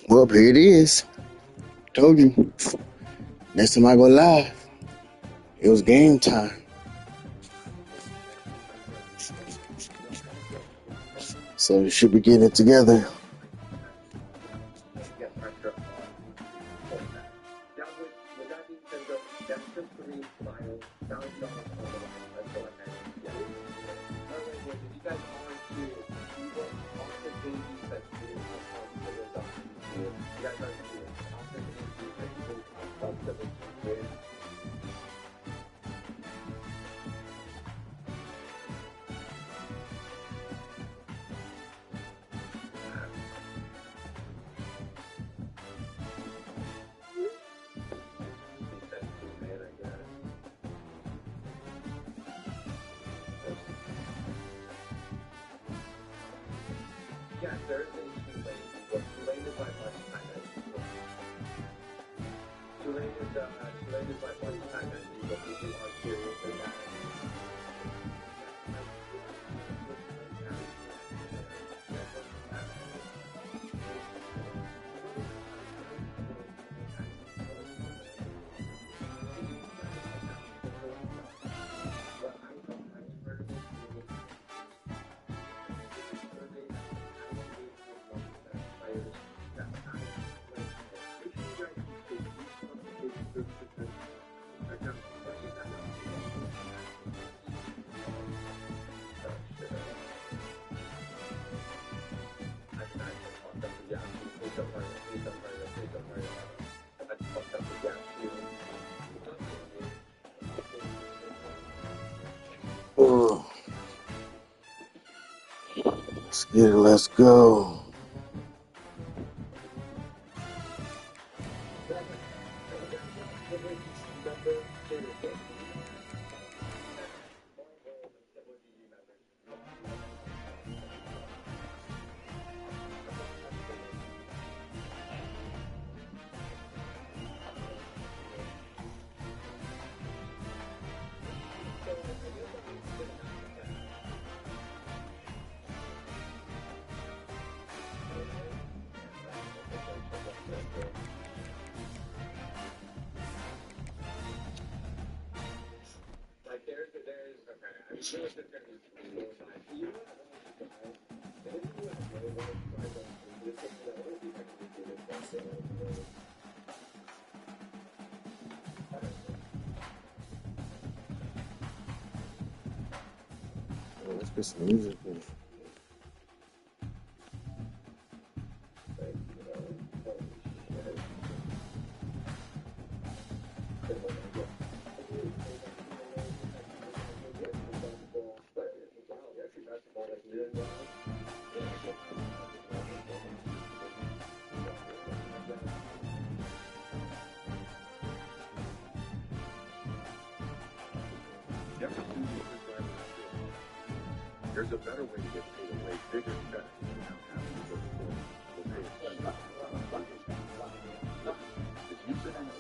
Well, here it is. Told you. Next time I go live, it was game time. So you should be getting it together. Let's get it. Let's go. Let's get some music in. There's a better way to get paid a way bigger check without having to go to court. We'll pay a fee. If you sit on the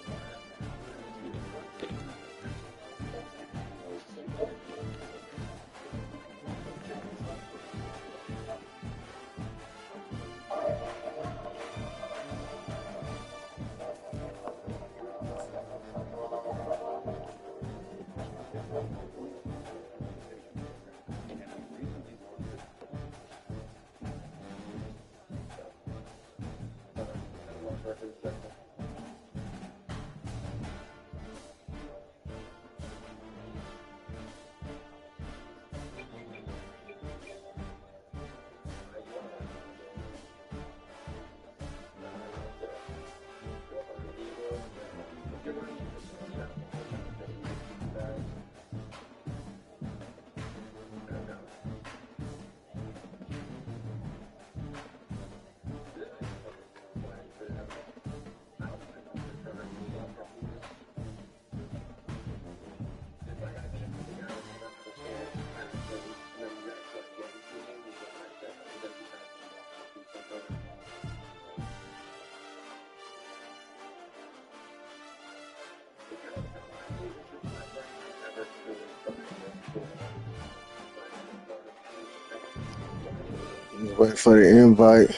Wait for the invite.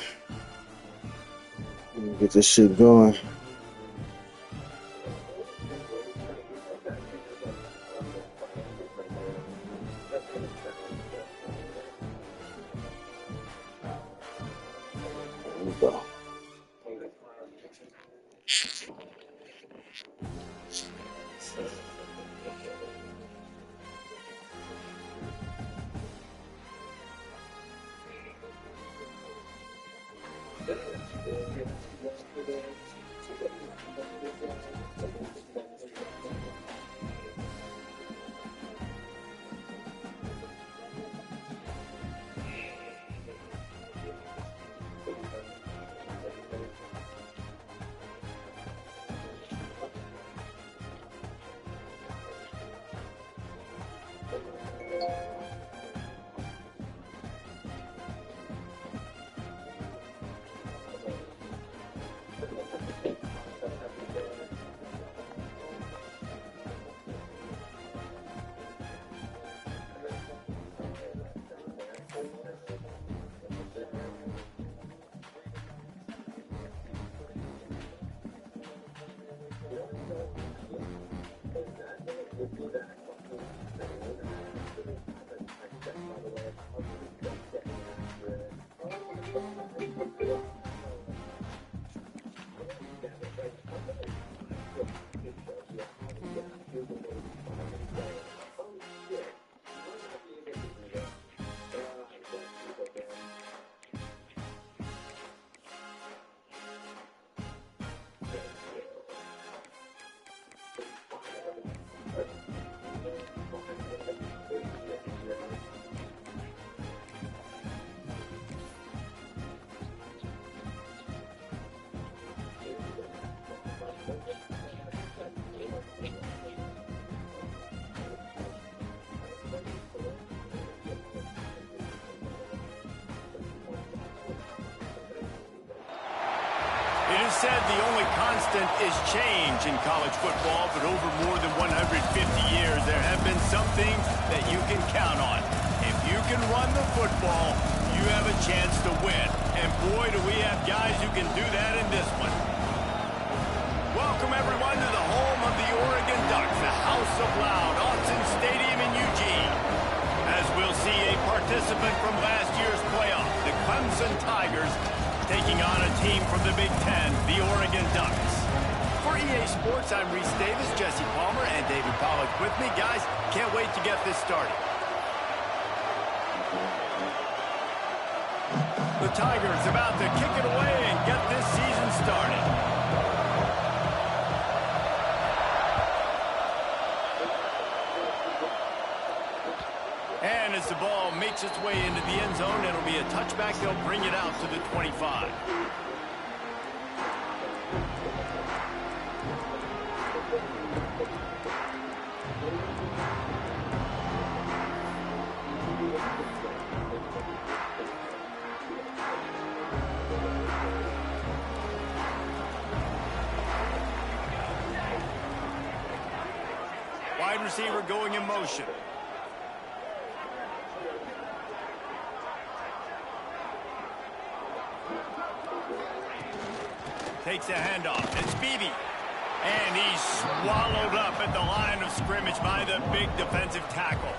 Get this shit going. There we go. It is said the only constant is change in college football, but over more than 150 years, there have been some things that you can count on. If you can run the football, you have a chance to win. And boy, do we have guys who can do that in this one. Welcome, everyone, to the home of the Oregon Ducks, the House of Loud, Autzen Stadium in Eugene. As we'll see a participant from last year's playoff, the Clemson Tigers, taking on a team from the Big Ten, the Oregon Ducks. For EA Sports, I'm Reese Davis, Jesse Palmer, and David Pollack with me. Guys, can't wait to get this started. The Tigers about to kick it away and get this season started. And as the ball makes its way into the end zone, it'll be a touchback. They'll bring it out to the 25. Wide receiver going in motion. Takes a handoff. It's Beebe. And he's swallowed up at the line of scrimmage by the big defensive tackle.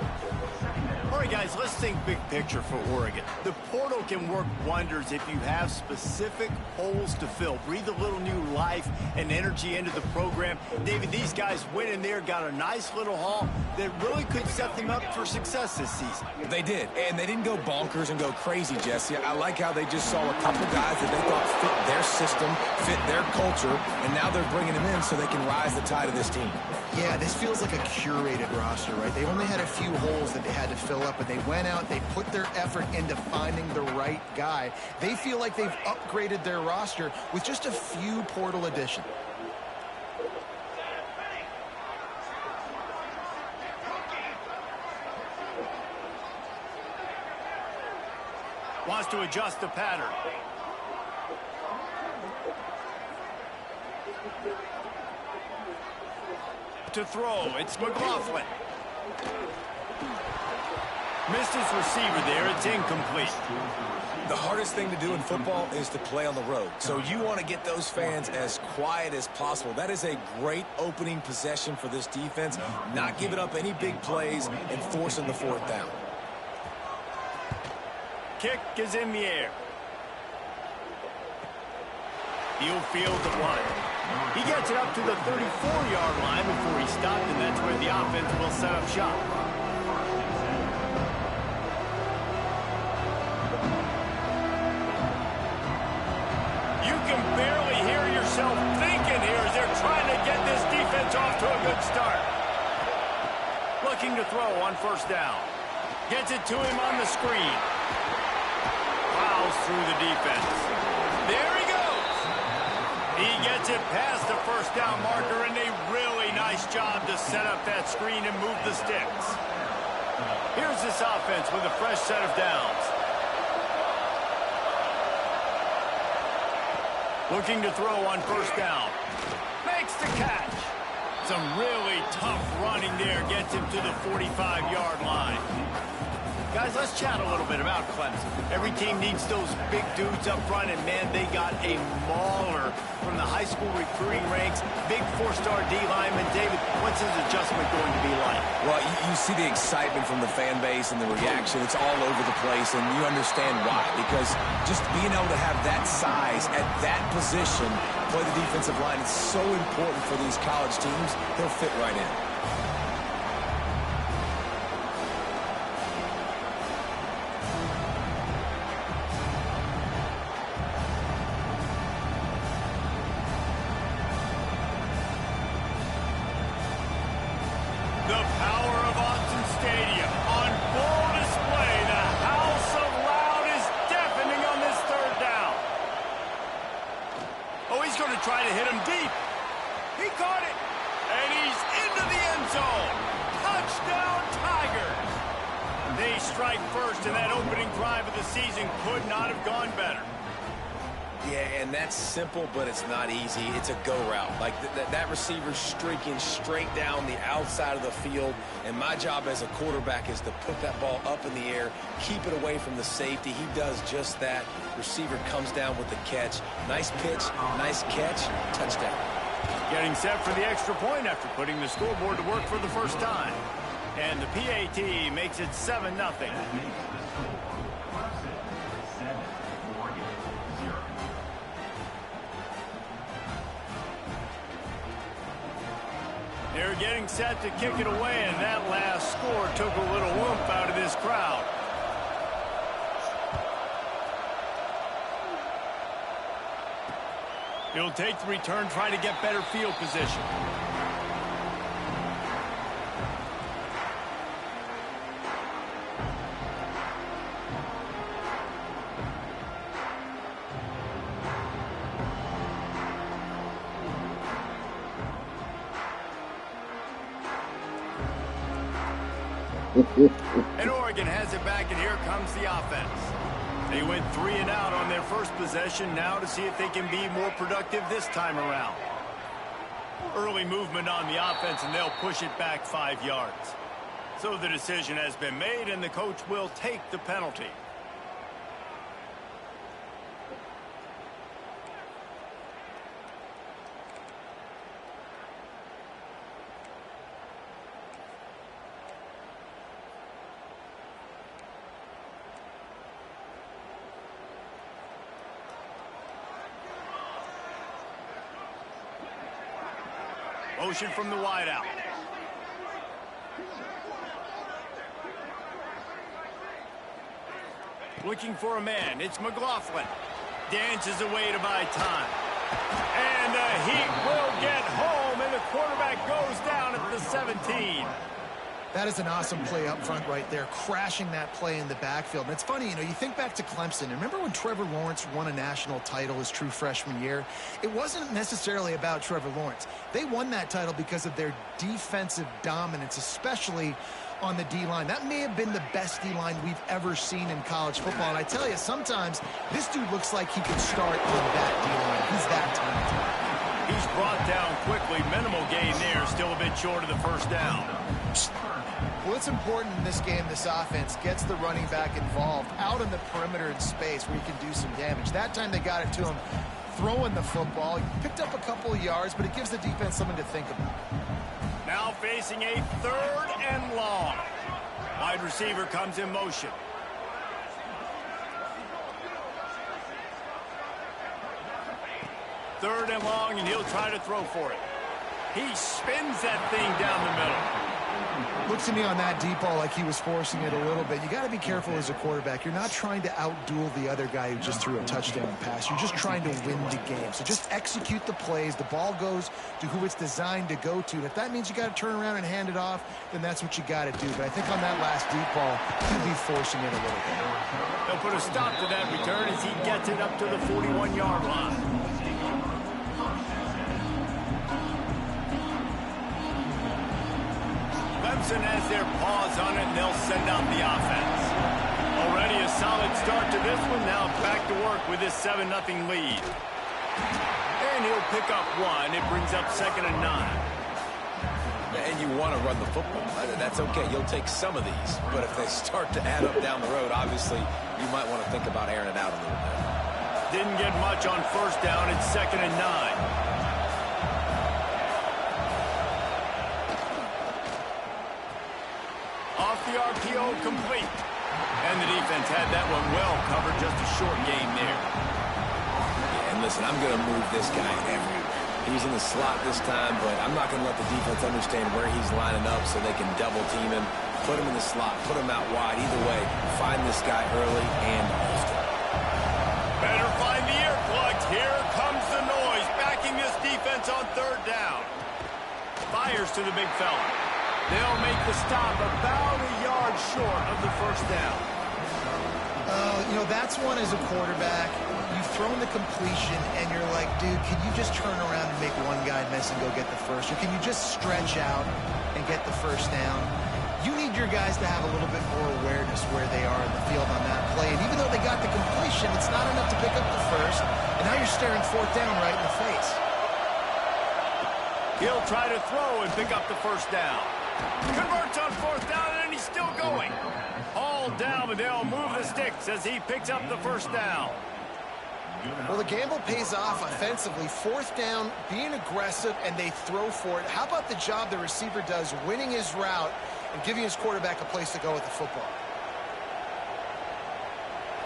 All right, guys, let's think big picture for Oregon. The portal can work wonders if you have specific holes to fill. Breathe a little new life and energy into the program. David, these guys went in there, got a nice little haul that really could set them up for success this season. They did, and they didn't go bonkers and go crazy, Jesse. I like how they just saw a couple guys that they thought fit their system, fit their culture, and now they're bringing them in so they can rise the tide of this team. Yeah, this feels like a curated roster, right? They only had a few holes that they had to fill up, but they went out, they put their effort into finding the right guy. They feel like they've upgraded their roster with just a few portal additions. Wants to adjust the pattern. To throw, it's McLaughlin. Missed his receiver there, it's incomplete. The hardest thing to do in football is to play on the road. So you want to get those fans as quiet as possible. That is a great opening possession for this defense. Not giving up any big plays and forcing the fourth down. Kick is in the air. He'll field the punt. He gets it up to the 34-yard line before he stopped, and that's where the offense will set up shop. You can barely hear yourself thinking here as they're trying to get this defense off to a good start. Looking to throw on first down. Gets it to him on the screen. Plows through the defense. There he goes. He gets it past the first down marker, and a really nice job to set up that screen and move the sticks. Here's this offense with a fresh set of downs. Looking to throw on first down. Makes the catch. Some really tough running there gets him to the 45-yard line. Guys, let's chat a little bit about Clemson. Every team needs those big dudes up front, and, man, they got a mauler from the high school recruiting ranks. Big four-star D lineman. David, what's his adjustment going to be like? Well, you see the excitement from the fan base and the reaction. It's all over the place, and you understand why. Because just being able to have that size at that position, play the defensive line, it's so important for these college teams. He'll fit right in. The power of Autzen Stadium on full display. The house of loud is deafening on this third down. Oh, he's going to try to hit him deep. He caught it. And he's into the end zone. Touchdown, Tigers. They strike first, and that opening drive of the season could not have gone better. Yeah, and that's simple, but it's not easy. It's a go route. Like that receiver's streaking straight down the outside of the field, and my job as a quarterback is to put that ball up in the air, keep it away from the safety. He does just that. Receiver comes down with the catch. Nice pitch, nice catch, touchdown. Getting set for the extra point after putting the scoreboard to work for the first time. And the PAT makes it 7-0. They're getting set to kick it away, and that last score took a little whoop out of this crowd. He'll take the return, trying to get better field position. And Oregon has it back, and here comes the offense. They went 3 and out on their first possession, now to see if they can be more productive this time around. Early movement on the offense, and they'll push it back 5 yards. So the decision has been made, and the coach will take the penalty. Motion from the wideout. Looking for a man. It's McLaughlin. Dances away to buy time. And the Heat will get home, and the quarterback goes down at the 17. That is an awesome play up front right there, crashing that play in the backfield. And it's funny, you think back to Clemson. Remember when Trevor Lawrence won a national title his true freshman year? It wasn't necessarily about Trevor Lawrence. They won that title because of their defensive dominance, especially on the D-line. That may have been the best D-line we've ever seen in college football. And I tell you, sometimes this dude looks like he could start on that D-line. He's that talented. He's brought down quickly. Minimal gain there, still a bit short of the first down. Well, it's important in this game, this offense gets the running back involved out in the perimeter in space where he can do some damage. That time they got it to him throwing the football. He picked up a couple of yards, but it gives the defense something to think about. Now facing a 3rd and long. Wide receiver comes in motion. Third and long, and he'll try to throw for it. He spins that thing down the middle. Looks to me on that deep ball like he was forcing it a little bit. You got to be careful as a quarterback. You're not trying to outduel the other guy who just threw a touchdown pass. You're just trying to win the game. So just execute the plays. The ball goes to who it's designed to go to. If that means you got to turn around and hand it off, then that's what you got to do. But I think on that last deep ball, he'll be forcing it a little bit. They'll put a stop to that return as he gets it up to the 41-yard line. Clemson has their paws on it, and they'll send out the offense. Already a solid start to this one. Now back to work with this 7-0 lead. And he'll pick up one. It brings up 2nd and 9. And you want to run the football. That's okay. You'll take some of these. But if they start to add up down the road, obviously, you might want to think about airing it out a little bit. Didn't get much on 1st down. It's 2nd and 9. The RPO complete. And the defense had that one well covered. Just a short gain there. Yeah, and listen, I'm going to move this guy everywhere. He's in the slot this time, but I'm not going to let the defense understand where he's lining up so they can double team him, put him in the slot, put him out wide. Either way, find this guy early and often. Better find the earplugs. Here comes the noise. Backing this defense on 3rd down. Fires to the big fella. They'll make the stop about a yard short of the 1st down. You know, that's one as a quarterback. You've thrown the completion, and you're like, dude, can you just turn around and make one guy miss and go get the first? Or can you just stretch out and get the 1st down? You need your guys to have a little bit more awareness where they are in the field on that play. And even though they got the completion, it's not enough to pick up the 1st. And now you're staring 4th down right in the face. He'll try to throw and pick up the 1st down. Converts on 4th down, and he's still going. All down, but they'll move the sticks as he picks up the 1st down. Well, the gamble pays off offensively. 4th down, being aggressive, and they throw for it. How about the job the receiver does winning his route and giving his quarterback a place to go with the football?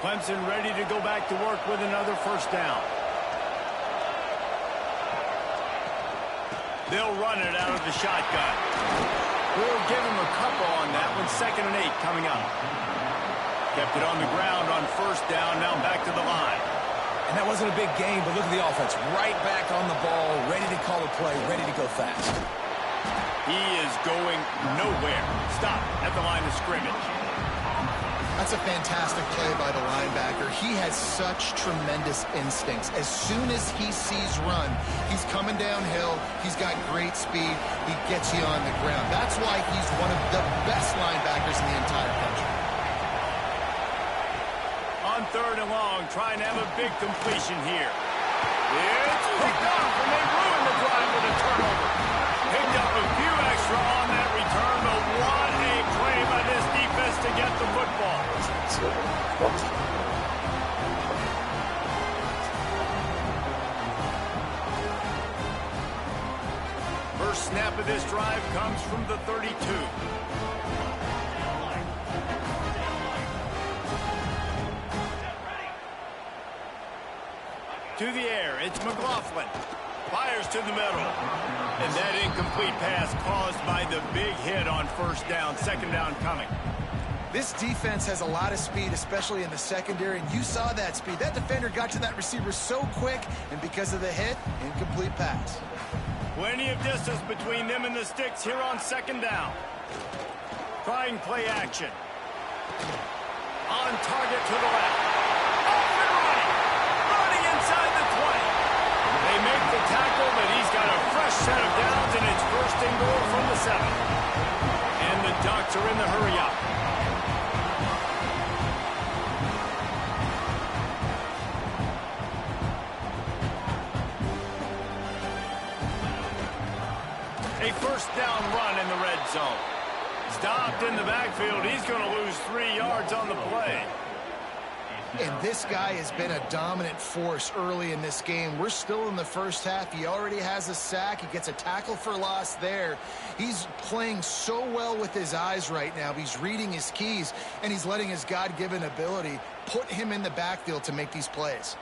Clemson ready to go back to work with another 1st down. They'll run it out of the shotgun. We'll give him a couple on that one. 2nd and 8 coming up. Kept it on the ground on 1st down. Now back to the line. And that wasn't a big gain, but look at the offense. Right back on the ball, ready to call a play, ready to go fast. He is going nowhere. Stop at the line of scrimmage. That's a fantastic play by the linebacker. He has such tremendous instincts. As soon as he sees run, he's coming downhill. He's got great speed. He gets you on the ground. That's why he's one of the best linebackers in the entire country. On 3rd and long, trying to have a big completion here. It's picked off, and they ruin the drive with a turnover. Picked up a few extra on that return, but what a play by this defense to get the football. First snap of this drive comes from the 32. To the air, it's McLaughlin. Fires to the middle. And that incomplete pass caused by the big hit on 1st down. 2nd down coming. This defense has a lot of speed, especially in the secondary, and you saw that speed. That defender got to that receiver so quick, and because of the hit, incomplete pass. Plenty of distance between them and the sticks here on 2nd down. Trying play action. On target to the left. Off and running. Running inside the 20. They make the tackle, but he's got a fresh set of downs, and it's 1st and goal from the 7. And the Ducks are in the hurry up. A 1st down run in the red zone. Stopped in the backfield. He's going to lose 3 yards on the play. And this guy has been a dominant force early in this game. We're still in the first half. He already has a sack. He gets a tackle for loss there. He's playing so well with his eyes right now. He's reading his keys, and he's letting his God-given ability put him in the backfield to make these plays.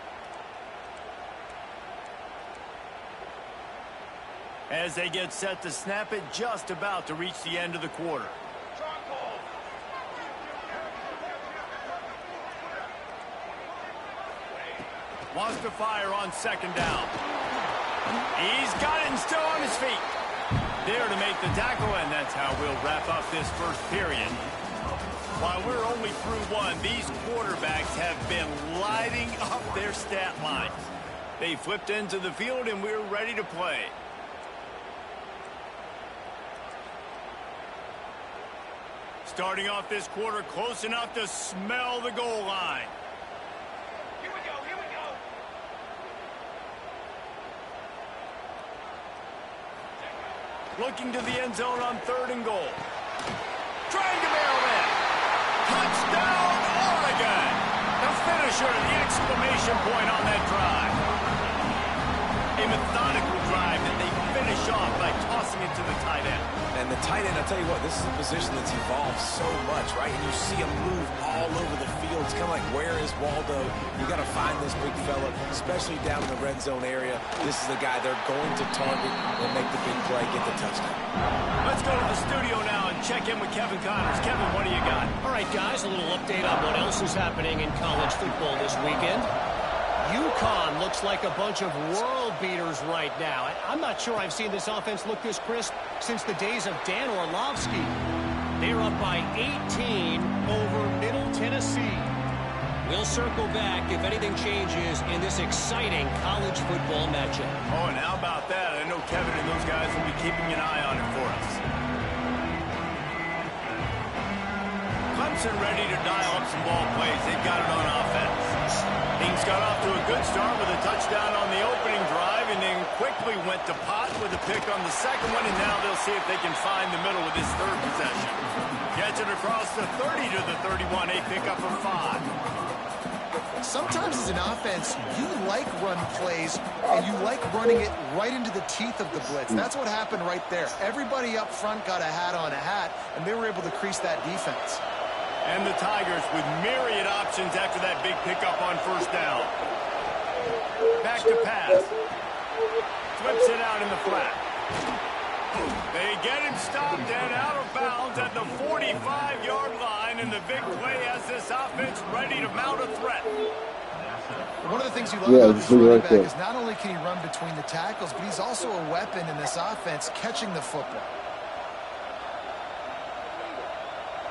As they get set to snap it, just about to reach the end of the quarter. Wants to fire on second down. He's got it and still on his feet. There to make the tackle, and that's how we'll wrap up this first period. While we're only through one, these quarterbacks have been lighting up their stat lines. They flipped into the field, and we're ready to play. Starting off this quarter close enough to smell the goal line. Here we go, here we go. Looking to the end zone on 3rd and goal. Trying to barrel in. Touchdown, Oregon! The finisher, the exclamation point on that drive. A methodical drive that they finish off by tossing it to the tight end. And the tight end, I'll tell you what, this is a position that's evolved so much, right? And you see him move all over the field. It's kind of like, where is Waldo? You got to find this big fella, especially down in the red zone area. This is the guy they're going to target and make the big play, get the touchdown. Let's go to the studio now and check in with Kevin Connors. Kevin, what do you got? All right, guys, a little update on what else is happening in college football this weekend. UConn looks like a bunch of world beaters right now. I'm not sure I've seen this offense look this crisp since the days of Dan Orlovsky. They're up by 18 over Middle Tennessee. We'll circle back if anything changes in this exciting college football matchup. Oh, and how about that? I know Kevin and those guys will be keeping an eye on it for us. Clemson ready to dial up some ball plays. They've got it on offense. Things got off to a good start with a touchdown on the opening drive and then quickly went to pot with a pick on the second one, and now they'll see if they can find the middle with this 3rd possession. Gets it across the 30 to the 31, a pickup of 5. Sometimes as an offense, you like run plays, and you like running it right into the teeth of the blitz. That's what happened right there. Everybody up front got a hat on a hat, and they were able to crease that defense. And the Tigers with myriad options after that big pickup on 1st down. Back to pass. Flips it out in the flat. They get him stopped and out of bounds at the 45-yard line, and the big play has this offense ready to mount a threat. One of the things you love about this running back is not only can he run between the tackles, but he's also a weapon in this offense catching the football.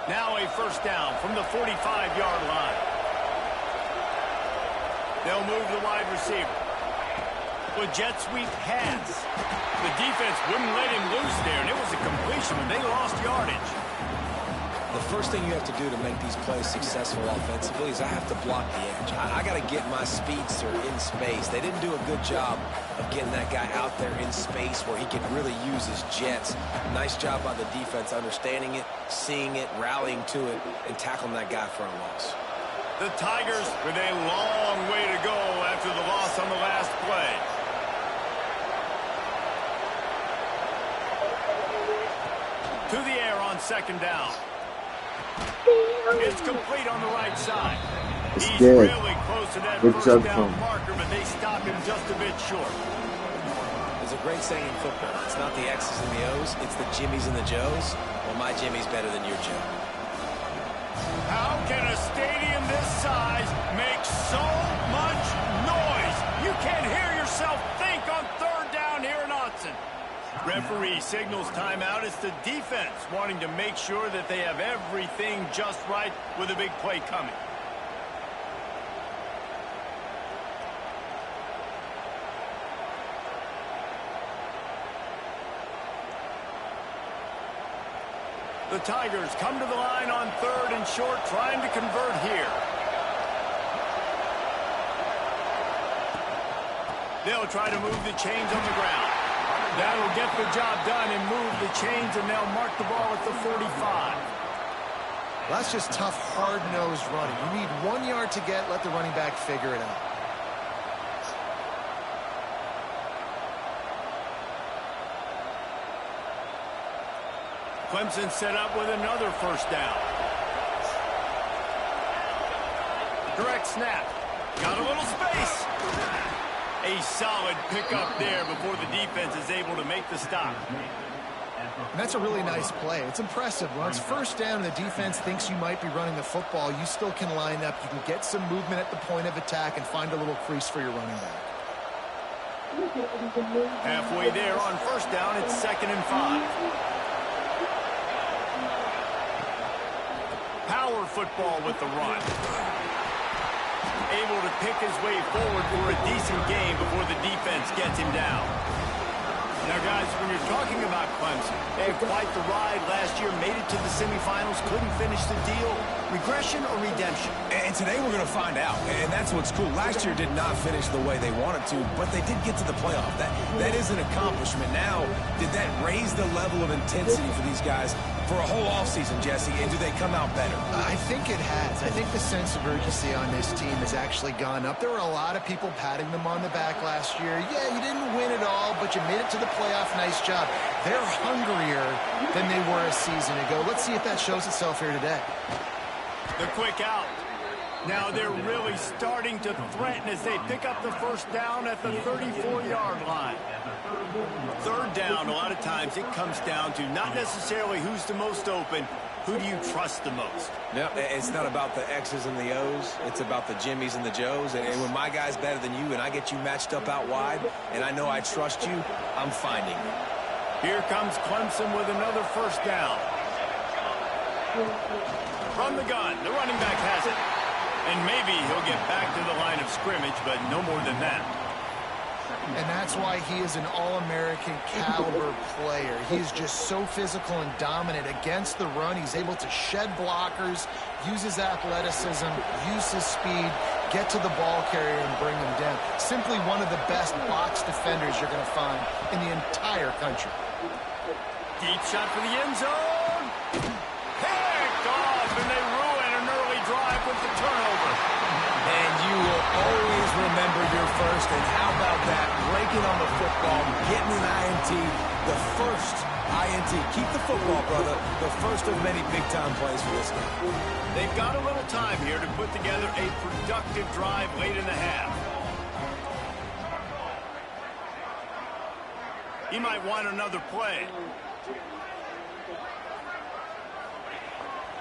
Now a 1st down from the 45-yard line. They'll move the wide receiver. With jet sweep pass. The defense wouldn't let him loose there, and it was a completion, but they lost yardage. The first thing you have to do to make these plays successful offensively is I have to block the edge. I got to get my speedster in space. They didn't do a good job of getting that guy out there in space where he could really use his jets. Nice job by the defense understanding it, seeing it, rallying to it, and tackling that guy for a loss. The Tigers with a long way to go after the loss on the last play. To the air on 2nd down. It's complete on the right side. He's really close to that 1st down marker, but they stop him just a bit short. There's a great saying in football. It's not the X's and the O's, it's the Jimmies and the Joes. Well, my Jimmy's better than your Joe. How can a stadium this size make so much noise? You can't hear yourself think on 3rd down here in Autzen. Referee signals timeout. It's the defense wanting to make sure that they have everything just right with a big play coming. The Tigers come to the line on 3rd and short, trying to convert here. They'll try to move the chains on the ground. That'll get the job done and move the chains, and they'll mark the ball at the 45. Well, that's just tough, hard-nosed running. You need 1 yard to get. Let the running back figure it out. Clemson set up with another first down. Direct snap. Got a little space. A solid pickup there before the defense is able to make the stop. And that's a really nice play. It's impressive. When it's first down and the defense thinks you might be running the football, you still can line up. You can get some movement at the point of attack and find a little crease for your running back. Halfway there on first down, it's 2nd and 5. Power football with the run. Able to pick his way forward for a decent gain before the defense gets him down. Now, guys, when you're talking about Clemson, they had quite the ride last year, made it to the semifinals, couldn't finish the deal. Regression or redemption? And today we're going to find out, and that's what's cool. Last year did not finish the way they wanted to, but they did get to the playoff. That is an accomplishment. Now, did that raise the level of intensity for these guys for a whole offseason, Jesse, and do they come out better? I think it has. I think the sense of urgency on this team has actually gone up. There were a lot of people patting them on the back last year. Yeah, you didn't win it all, but you made it to the playoff. Nice job. They're hungrier than they were a season ago. Let's see if that shows itself here today. The quick out. Now they're really starting to threaten as they pick up the first down at the 34-yard line. Third down, a lot of times it comes down to not necessarily who's the most open, who do you trust the most? No, it's not about the X's and the O's. It's about the Jimmys and the Joes. And when my guy's better than you and I get you matched up out wide and I know I trust you, I'm finding you. Here comes Clemson with another first down. From the gun, the running back has it. And maybe he'll get back to the line of scrimmage, but no more than that. And that's why he is an all-American caliber player. He's just so physical and dominant against the run. He's able to shed blockers, use his athleticism, use his speed, get to the ball carrier and bring him down. Simply one of the best box defenders you're going to find in the entire country. Deep shot for the end zone. Picked off, and they ruin an early drive with the turnover. And you will always remember your first. And how about that? Breaking on the football, getting an INT, the first INT. Keep the football, brother. The first of many big-time plays for this guy. They've got a little time here to put together a productive drive late in the half. He might want another play.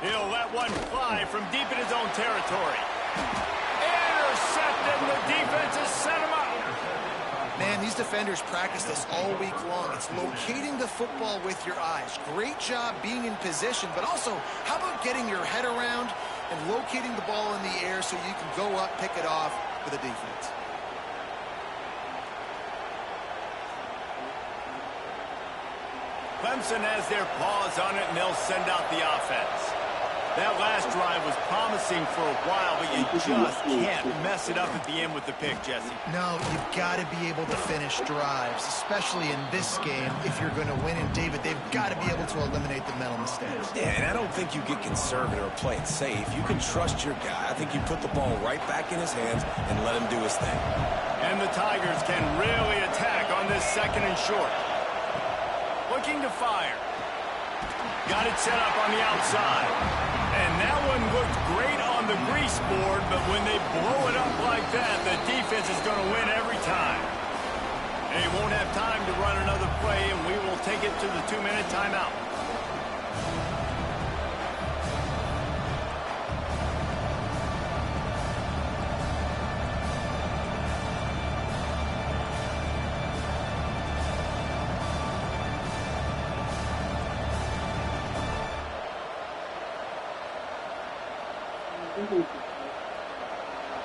He'll let one fly from deep in his own territory. Intercepted, and the defense has set him up. Man, these defenders practice this all week long. It's locating the football with your eyes. Great job being in position, but also, how about getting your head around and locating the ball in the air so you can go up, pick it off for the defense. Clemson has their paws on it, and they'll send out the offense. That last drive was promising for a while, but you just can't mess it up at the end with the pick, Jesse. No, you've got to be able to finish drives, especially in this game. If you're going to win, and David, they've got to be able to eliminate the mental mistakes. Yeah, and I don't think you get conservative or play it safe. You can trust your guy. I think you put the ball right back in his hands and let him do his thing. And the Tigers can really attack on this 2nd and short. Looking to fire. Got it set up on the outside. And that one looked great on the grease board, but when they blow it up like that, the defense is going to win every time. They won't have time to run another play, and we will take it to the 2-minute timeout.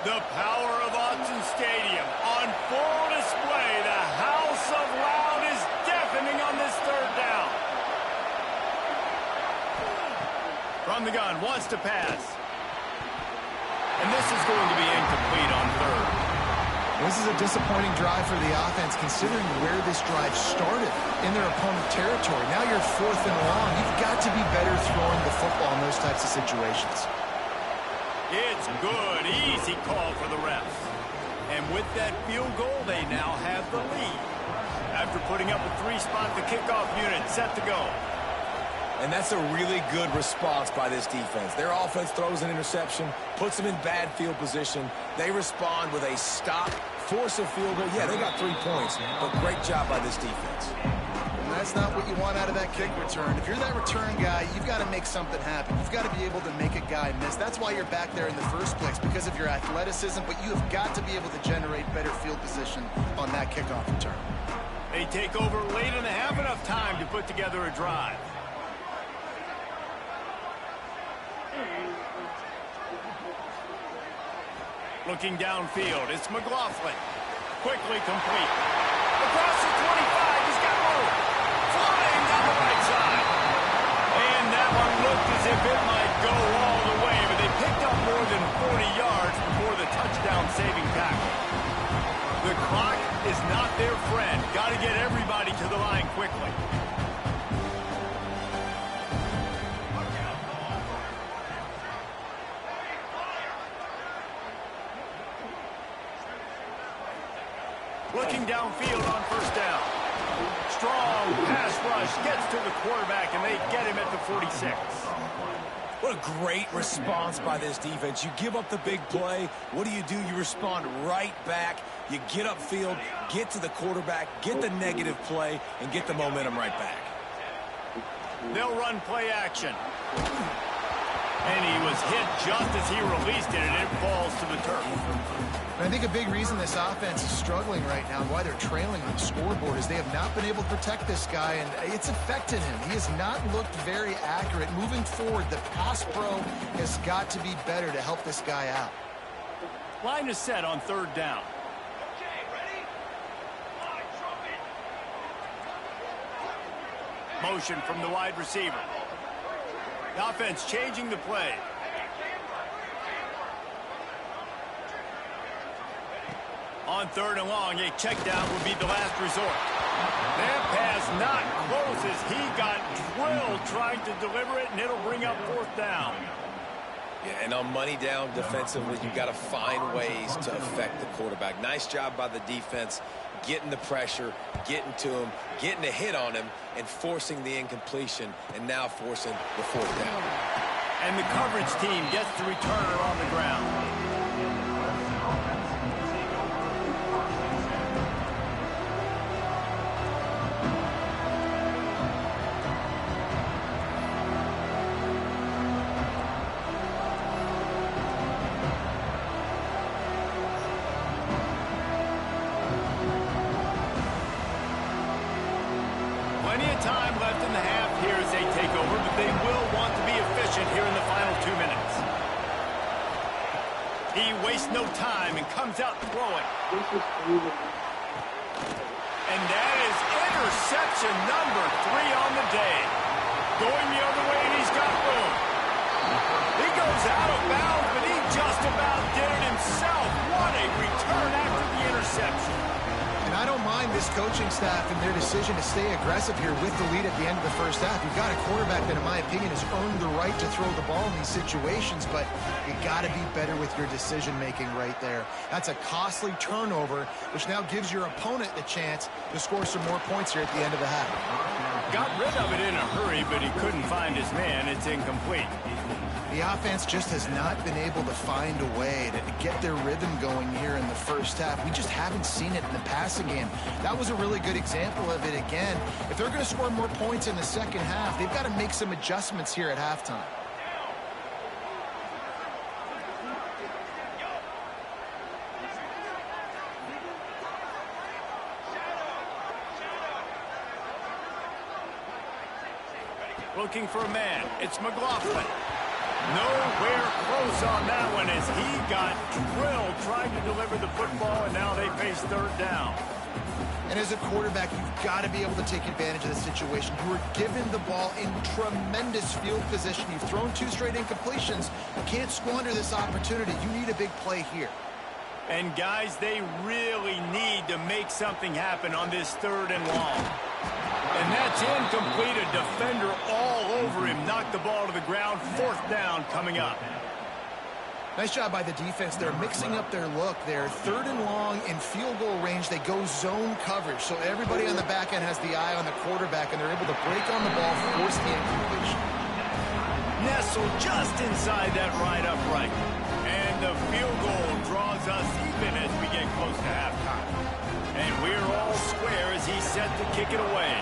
The power of Autzen Stadium on full display. The house of loud is deafening on this 3rd down. From the gun, wants to pass. And this is going to be incomplete on 3rd. This is a disappointing drive for the offense, considering where this drive started in their opponent territory. Now you're 4th and long. You've got to be better throwing the football in those types of situations. It's good. Easy call for the refs. And with that field goal, they now have the lead. After putting up a 3-spot, the kickoff unit set to go. And that's a really good response by this defense. Their offense throws an interception, puts them in bad field position. They respond with a stop, force a field goal. Yeah, they got 3 points, but great job by this defense. And that's not what you want out of that kick return. If you're that return guy, you've got to make something happen. You've got to be able to make a guy miss. That's why you're back there in the first place, because of your athleticism, but you have got to be able to generate better field position on that kickoff return. They take over late and have enough time to put together a drive. Looking downfield, it's McLaughlin. Quickly complete. Across the 25, he's got room. Flying down the right side. And that one looked as if it might go all the way, but they picked up more than 40 yards before the touchdown-saving tackle. The clock is not their friend. Got to get everybody to the line quickly. Looking downfield on 1st down. Strong pass rush gets to the quarterback, and they get him at the 46. What a great response by this defense. You give up the big play. What do? You respond right back. You get upfield, get to the quarterback, get the negative play, and get the momentum right back. They'll run play action. And he was hit just as he released it, and it falls to the turf. And I think a big reason this offense is struggling right now and why they're trailing on the scoreboard is they have not been able to protect this guy, and it's affected him. He has not looked very accurate. Moving forward, the pass pro has got to be better to help this guy out. Line is set on 3rd down. Okay, ready? Line, trumpet. Motion from the wide receiver. The offense changing the play. On 3rd and long, a check down would be the last resort. That pass not close as he got drilled trying to deliver it, and it'll bring up 4th down. Yeah, and on money down defensively, you've got to find ways to affect the quarterback. Nice job by the defense, getting the pressure, getting to him, getting a hit on him, and forcing the incompletion, and now forcing the 4th down. And the coverage team gets the returner on the ground. Plenty of time left in the half here as they take over, but they will want to be efficient here in the final 2 minutes. He wastes no time and comes out throwing. And that is interception number 3 on the day. Going the other way, and he's got room. He goes out of bounds, but he just about did it himself. What a return after the interception. And I don't mind this coaching staff and their decision to stay aggressive here with the lead at the end of the first half. You've got a quarterback that, in my opinion, has earned the right to throw the ball in these situations, but you got to be better with your decision-making right there. That's a costly turnover, which now gives your opponent the chance to score some more points here at the end of the half. Got rid of it in a hurry, but he couldn't find his man. It's incomplete. The offense just has not been able to find a way to get their rhythm going here in the first half. We just haven't seen it in the passing game. That was a really good example of it again. If they're going to score more points in the second half, they've got to make some adjustments here at halftime. Looking for a man. It's McLaughlin. Nowhere close on that one as he got drilled trying to deliver the football, and now they face 3rd down. And as a quarterback, you've got to be able to take advantage of the situation. You were given the ball in tremendous field position. You've thrown 2 straight incompletions. You can't squander this opportunity. You need a big play here. And, guys, they really need to make something happen on this 3rd and long. And that's incomplete. A defender all over him. Knocked the ball to the ground. 4th down coming up. Nice job by the defense. They're mixing up their look. They're 3rd and long in field goal range. They go zone coverage. So everybody on the back end has the eye on the quarterback, and they're able to break on the ball, force the incompletion. Nestled just inside that right upright. And the field goal draws us even as we get close to halftime. And we're all square as he's set to kick it away.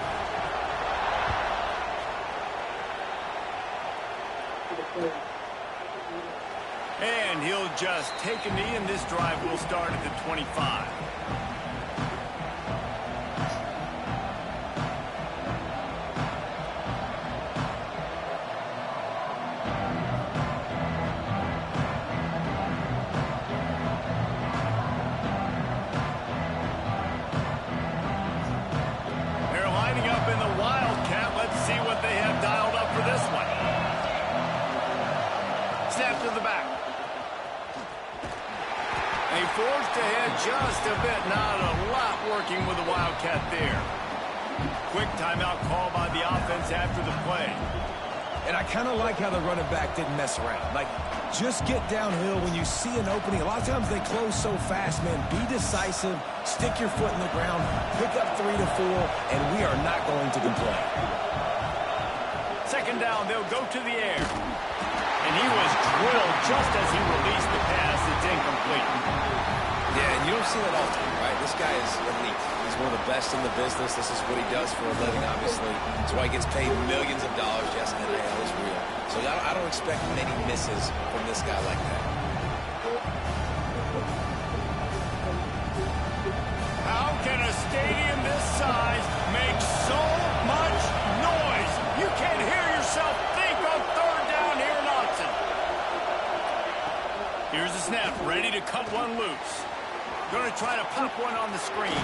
And he'll just take a knee, and this drive will start at the 25. They're lining up in the Wildcat. Let's see what they have dialed up for this one. Snap to the back. They forced ahead just a bit. Not a lot working with the Wildcat there. Quick timeout call by the offense after the play. And I kind of like how the running back didn't mess around. Like, just get downhill when you see an opening. A lot of times they close so fast, man. Be decisive, stick your foot in the ground, pick up 3 to 4, and we are not going to complain. 2nd down, they'll go to the air. And he was drilled just as he released the pass. It's incomplete. Yeah, and you don't see that often, right? This guy is elite. He's one of the best in the business. This is what he does for a living, obviously. That's why he gets paid millions of dollars. Yes, NIL is real. So I don't expect many misses from this guy like that. How can a stadium this size make so much noise? You can't hear yourself think on 3rd down here in Austin. Here's the snap, ready to cut one loose. Going to try to pop one on the screen.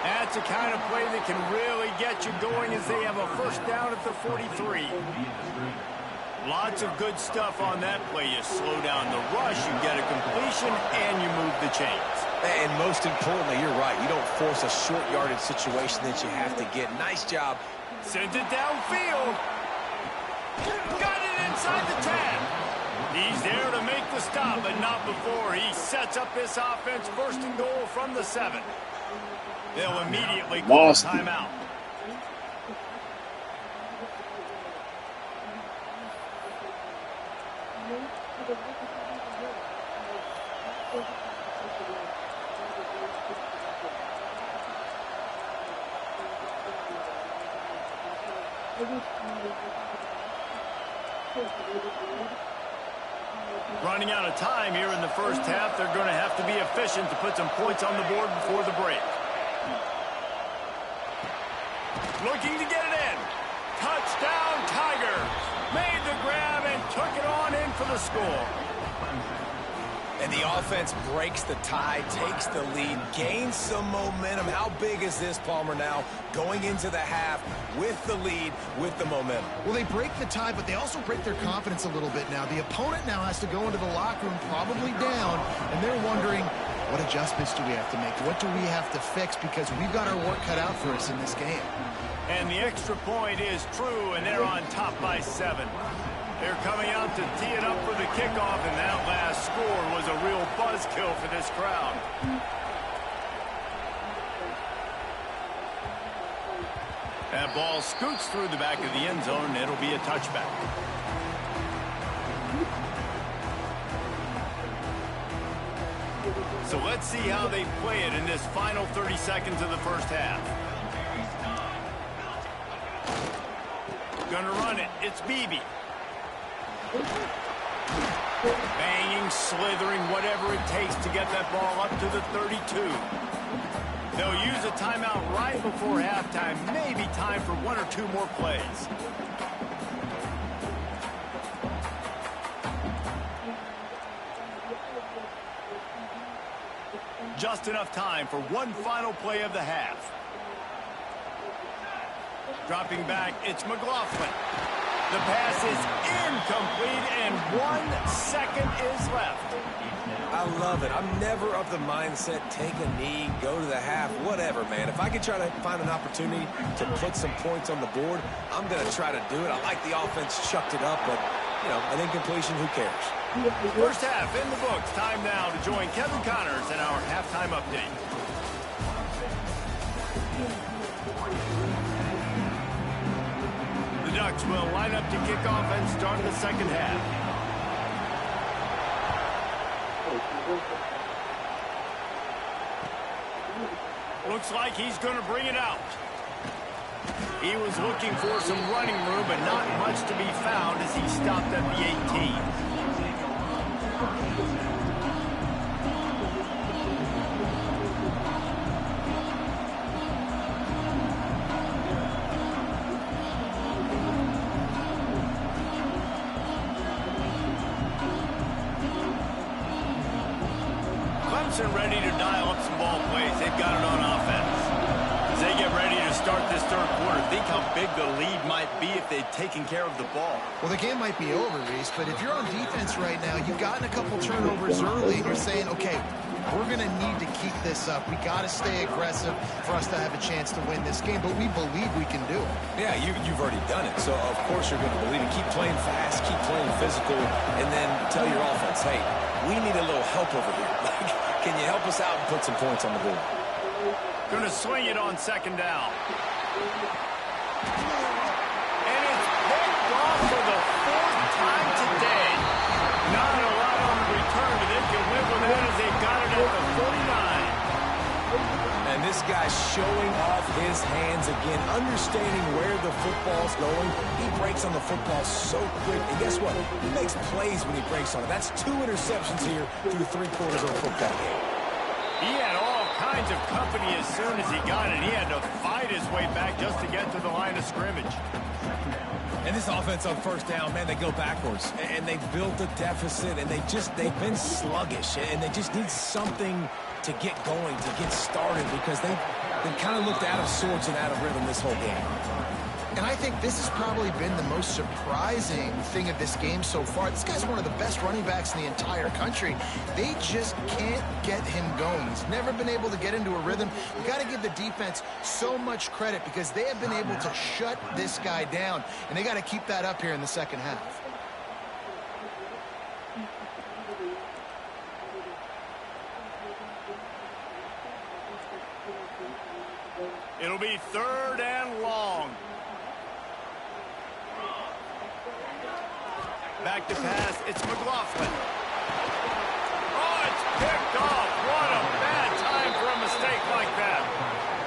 That's the kind of play that can really get you going as they have a 1st down at the 43. Lots of good stuff on that play. You slow down the rush, you get a completion, and you move the chains. And most importantly, you're right. You don't force a short yardage situation that you have to get. Nice job. Sends it downfield. Got it inside the 10. He's there to make the stop, but not before he sets up this offense 1st and goal from the 7. They'll immediately call timeout. Running out of time here in the 1st half. They're going to have to be efficient to put some points on the board before the break. Looking to get it in. Touchdown, Tigers. Made the grab and took it on in for the score. And the offense breaks the tie, takes the lead, gains some momentum. How big is this, Palmer, now? Going into the half with the lead, with the momentum. Well, they break the tie, but they also break their confidence a little bit now. The opponent now has to go into the locker room probably down, and they're wondering, what adjustments do we have to make? What do we have to fix? Because we've got our work cut out for us in this game. And the extra point is true, and they're on top by 7. They're coming out to tee it up for the kickoff, and that last score was a real buzzkill for this crowd. That ball scoots through the back of the end zone, and it'll be a touchback. So let's see how they play it in this final 30 seconds of the 1st half. Gonna run it. It's Beebe. Banging, slithering, whatever it takes to get that ball up to the 32. They'll use a timeout right before halftime. Maybe time for 1 or 2 more plays. Just enough time for one final play of the half. Dropping back, it's McLaughlin. The pass is incomplete, and 1 second is left. I I love it. I'm never of the mindset, take a knee, go to the half, whatever, man. If I can try to find an opportunity to put some points on the board, I'm going to try to do it. I like the offense chucked it up, but, you know, an incompletion, who cares? First half in the books. Time now to join Kevin Connors in our halftime update. The Ducks will line up to kick off and start the second half. Looks like he's going to bring it out. He was looking for some running room, but not much to be found as he stopped at the 18. CLEMSON ready to dial up some ball plays. They've got it on offense. As they get ready to start this third quarter, think how big the lead might be if they'd taken care of the ball. Well, the game might be over, Reese, but if you're on defense right now, you've gotten a couple turnovers early, and you're saying, okay, we're going to need to keep this up. We got to stay aggressive for us to have a chance to win this game, but we believe we can do it. Yeah, you've already done it, so of course you're going to believe it. Keep playing fast, keep playing physical, and then tell your offense, hey, we need a little help over here. Can you help us out and put some points on the board? Going to swing it on second down. And it's picked off for the fourth time today. Not a lot on the return, but they can live with it as they got it at the 49. And this guy's showing off his hands again, understanding where the football's going. He breaks on the football so quick. And guess what? He makes plays when he breaks on it. That's 2 interceptions here through 3 quarters of the football game. He had all kinds of company as soon as he got it. He had to fight his way back just to get to the line of scrimmage. And this offense on first down, man, they go backwards. And they built a deficit, and they've been sluggish. And they just need something to get going, to get started, because they've kind of looked out of sorts and out of rhythm this whole game. And I think this has probably been the most surprising thing of this game so far. This guy's one of the best running backs in the entire country. They just can't get him going. He's never been able to get into a rhythm. You got to give the defense so much credit because they have been able to shut this guy down, and they got to keep that up here in the second half. It'll be third and long. Back to pass, it's McLaughlin. Oh, it's picked off. What a bad time for a mistake like that.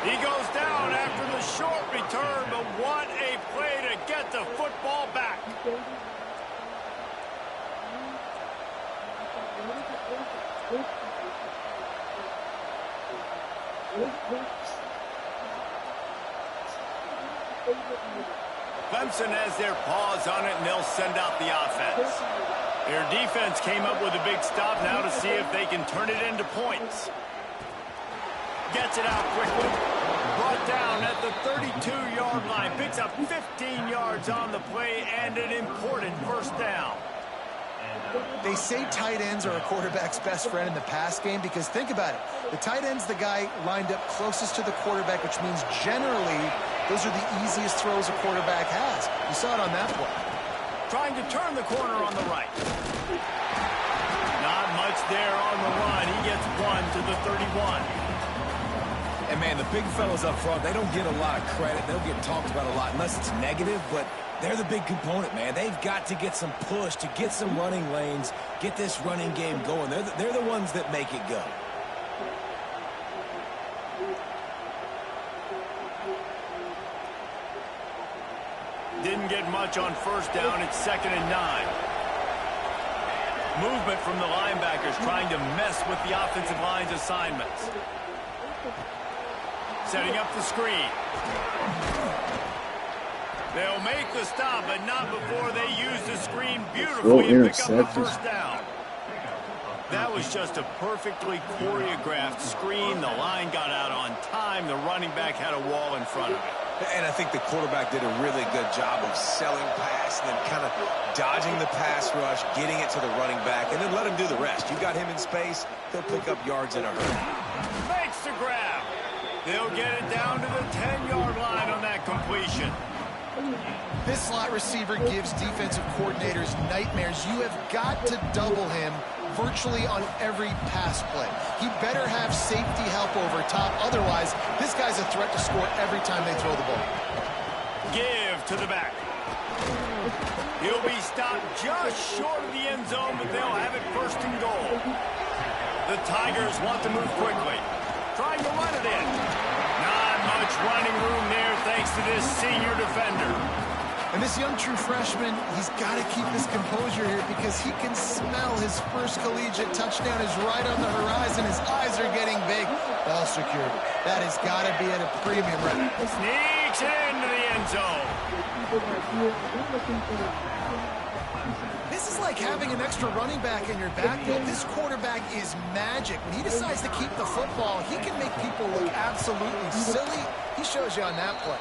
He goes down after the short return, but what a play to get the football back. CLEMSON has their paws on it, and they'll send out the offense. Their defense came up with a big stop now to see if they can turn it into points. Gets it out quickly. Brought down at the 32-yard line. Picks up 15 yards on the play and an important first down. They say tight ends are a quarterback's best friend in the pass game because think about it. The tight end's the guy lined up closest to the quarterback, which means generally those are the easiest throws a quarterback has. You saw it on that play. Trying to turn the corner on the right. Not much there on the run. He gets 1 to the 31. And, man, the big fellas up front, they don't get a lot of credit. They don't get talked about a lot unless it's negative, but they're the big component, man. They've got to get some push, to get some running lanes, get this running game going. They're the ones that make it go. Didn't get much on first down. It's 2nd and 9. Movement from the linebackers trying to mess with the offensive line's assignments. Setting up the screen. They'll make the stop, but not before they use the screen beautifully and pick up the first down. That was just a perfectly choreographed screen. The line got out on time. The running back had a wall in front of it. And I think the quarterback did a really good job of selling pass and then kind of dodging the pass rush, getting it to the running back, and then let him do the rest. You got him in space, he'll pick up yards in a hurry. Makes the grab. They'll get it down to the 10-yard line on that completion. This slot receiver gives defensive coordinators nightmares. You have got to double him virtually on every pass play. He better have safety help over top. Otherwise, this guy's a threat to score every time they throw the ball. Give to the back. He'll be stopped just short of the end zone, but they'll have it first and goal. The Tigers want to move quickly, trying to run it in. Not much running room there thanks to this senior defender. And this young true freshman, he's got to keep his composure here because he can smell his first collegiate touchdown is right on the horizon. His eyes are getting big. Ball secured. That has got to be at a premium right. Sneaks into the end zone. This is like having an extra running back in your backfield. This quarterback is magic. When he decides to keep the football, he can make people look absolutely silly. He shows you on that play.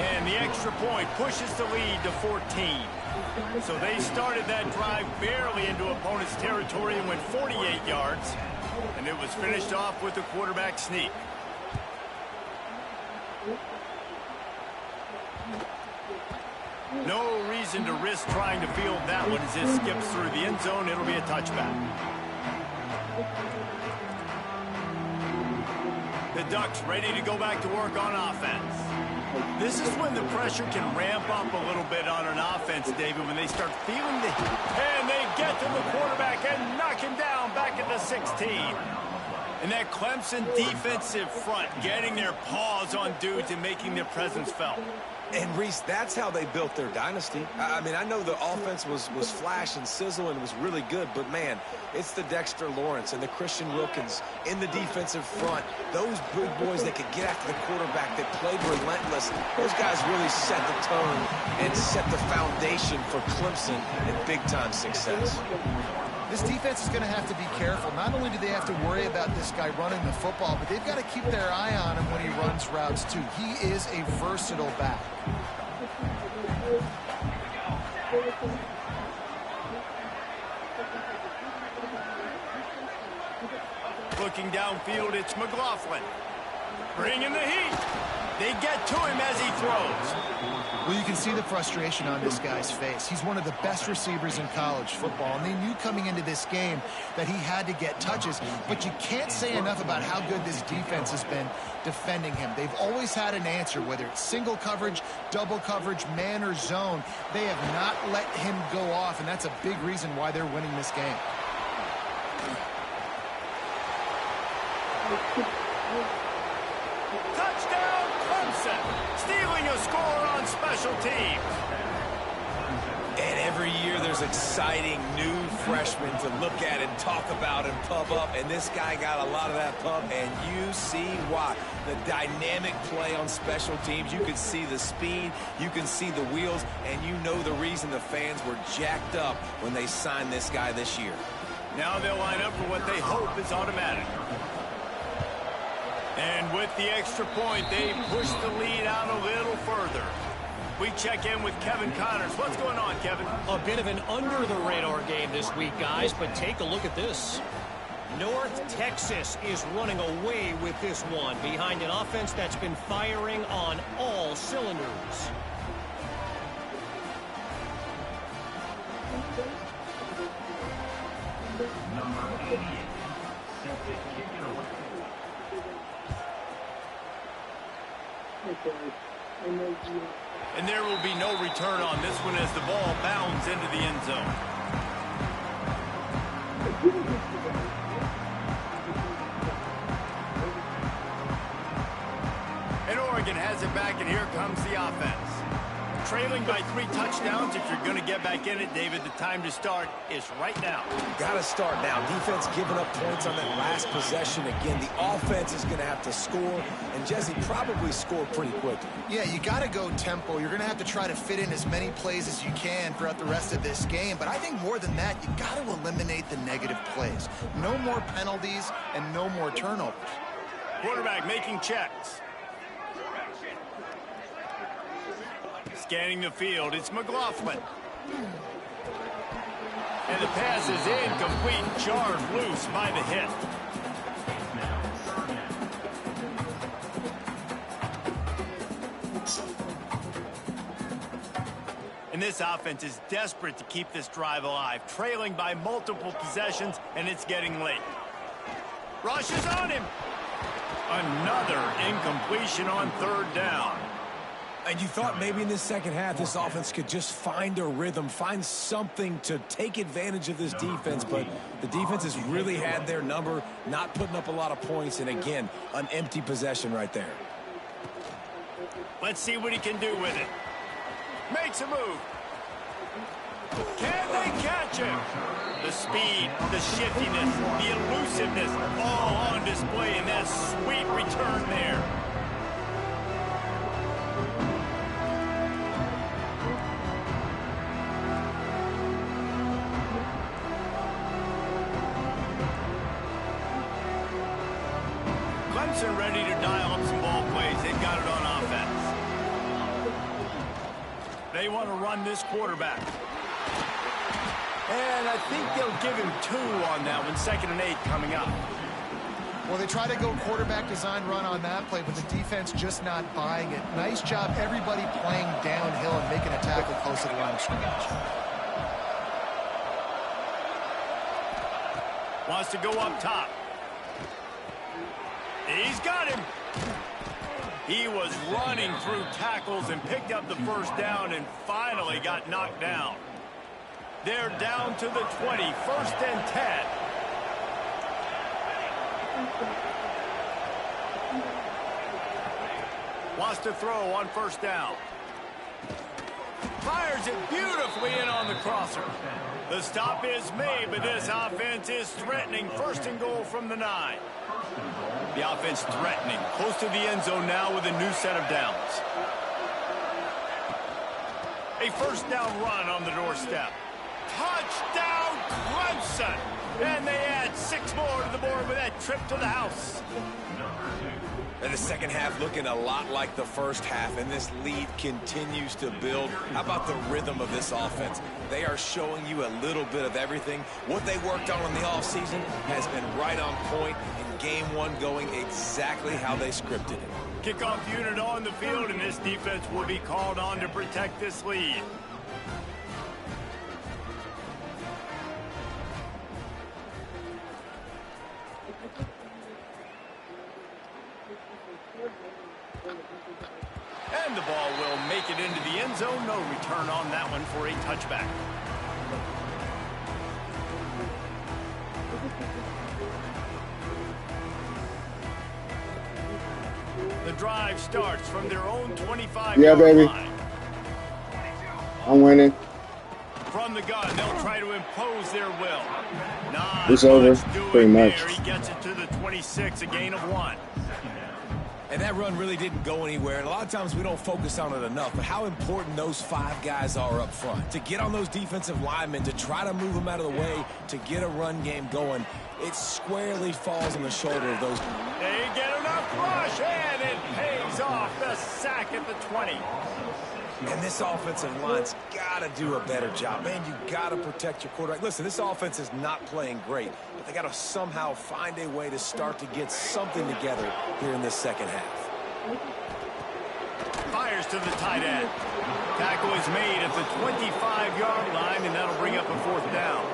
And the extra point pushes the lead to 14. So they started that drive barely into opponent's territory and went 48 yards. And it was finished off with a quarterback sneak. No reason to risk trying to field that one as it skips through the end zone. It'll be a touchback. The Ducks ready to go back to work on offense. This is when the pressure can ramp up a little bit on an offense, David, when they start feeling the heat. And they get to the quarterback and knock him down back at the 16. And that Clemson defensive front getting their paws on dudes and making their presence felt. And, Reese, that's how they built their dynasty. I mean, I know the offense was flash and sizzle and was really good, but, man, it's the Dexter Lawrence and the Christian Wilkins in the defensive front. Those big boys that could get after the quarterback, that played relentless. Those guys really set the tone and set the foundation for Clemson and big-time success. This defense is going to have to be careful. Not only do they have to worry about this guy running the football, but they've got to keep their eye on him when he runs routes, too. He is a versatile back. Looking downfield, it's McLaughlin. Bringing the heat. They get to him as he throws. Well, you can see the frustration on this guy's face. He's one of the best receivers in college football, and they knew coming into this game that he had to get touches, but you can't say enough about how good this defense has been defending him. They've always had an answer, whether it's single coverage, double coverage, man or zone. They have not let him go off, and that's a big reason why they're winning this game. Touchdown, Clemson, stealing a score on special teams. And every year there's exciting new freshmen to look at and talk about and pub up, and this guy got a lot of that pub, and you see why. The dynamic play on special teams, you can see the speed, you can see the wheels, and you know the reason the fans were jacked up when they signed this guy this year. Now they'll line up for what they hope is automatic. And with the extra point, they push the lead out a little further. We check in with Kevin Connors. What's going on, Kevin? A bit of an under-the-radar game this week, guys, but take a look at this. North Texas is running away with this one behind an offense that's been firing on all cylinders. And there will be no return on this one as the ball bounds into the end zone. And Oregon has it back, and here comes the offense. Trailing by 3 touchdowns. If you're going to get back in it, David, the time to start is right now. Got to start now. Defense giving up points on that last possession. Again, the offense is going to have to score, and Jesse probably score pretty quickly. Yeah, you got to go tempo. You're going to have to try to fit in as many plays as you can throughout the rest of this game. But I think more than that, you got to eliminate the negative plays. No more penalties and no more turnovers. Quarterback making checks. Scanning the field, it's McLaughlin. And the pass is incomplete, jarred loose by the hit. And this offense is desperate to keep this drive alive, trailing by multiple possessions, and it's getting late. Rushes on him. Another incompletion on third down. And you thought maybe in this second half this offense could just find a rhythm, find something to take advantage of this defense, but the defense has really had their number, not putting up a lot of points, and again, an empty possession right there. Let's see what he can do with it. Makes a move. Can they catch him? The speed, the shiftiness, the elusiveness, all on display in that sweet return there. Clemson ready to dial up some ball plays. They've got it on offense. They want to run this quarterback. And I think they'll give him 2 on that one. 2nd and 8 coming up. Well, they try to go quarterback design run on that play, but the defense just not buying it. Nice job, everybody playing downhill and making a tackle close to the line of scrimmage. Wants to go up top. He's got him. He was running through tackles and picked up the first down and finally got knocked down. They're down to the 20, 1st and 10. Wants to throw on 1st down. Fires it beautifully in on the crosser. The stop is made, but this offense is threatening. 1st and goal from the 9. The offense threatening, close to the end zone now with a new set of downs. A 1st down run on the doorstep. Touchdown, Clemson! And they add 6 more to the board with that trip to the house. And the second half looking a lot like the first half, and this lead continues to build. How about the rhythm of this offense? They are showing you a little bit of everything. What they worked on in the offseason has been right on point, and game 1 going exactly how they scripted it. Kickoff unit on the field, and this defense will be called on to protect this lead. And the ball will make it into the end zone. No return on that one for a touchback. The drive starts from their own 25-yard baby. line. I'm winning. From the gun, they'll try to impose their will. Not It's over, much doing pretty much. there. He gets it to the 26, a gain of 1. And that run really didn't go anywhere, and a lot of times we don't focus on it enough, but how important those 5 guys are up front. To get on those defensive linemen, to try to move them out of the way, to get a run game going, it squarely falls on the shoulder of those. They get enough rush, and it pays off. The sack at the 20. And this offensive line's got to do a better job. Man, you got to protect your quarterback. Listen, this offense is not playing great, but they got to somehow find a way to start to get something together here in this second half. Fires to the tight end. Tackle is made at the 25-yard line, and that'll bring up a 4th down.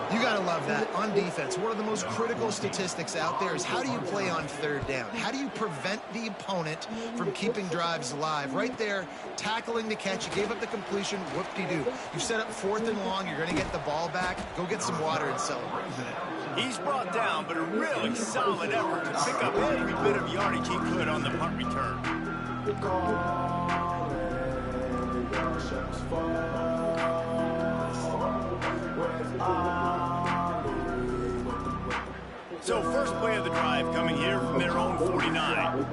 You got to love that. On defense, one of the most critical statistics out there is how do you play on 3rd down? How do you prevent the opponent from keeping drives alive? Right there, tackling the catch. You gave up the completion. Whoop-de-doo. You set up 4th and long. You're going to get the ball back. Go get some water and celebrate. He's brought down, but a really solid effort to pick up every bit of yardage he could on the punt return. So first play of the drive coming here from their own 49.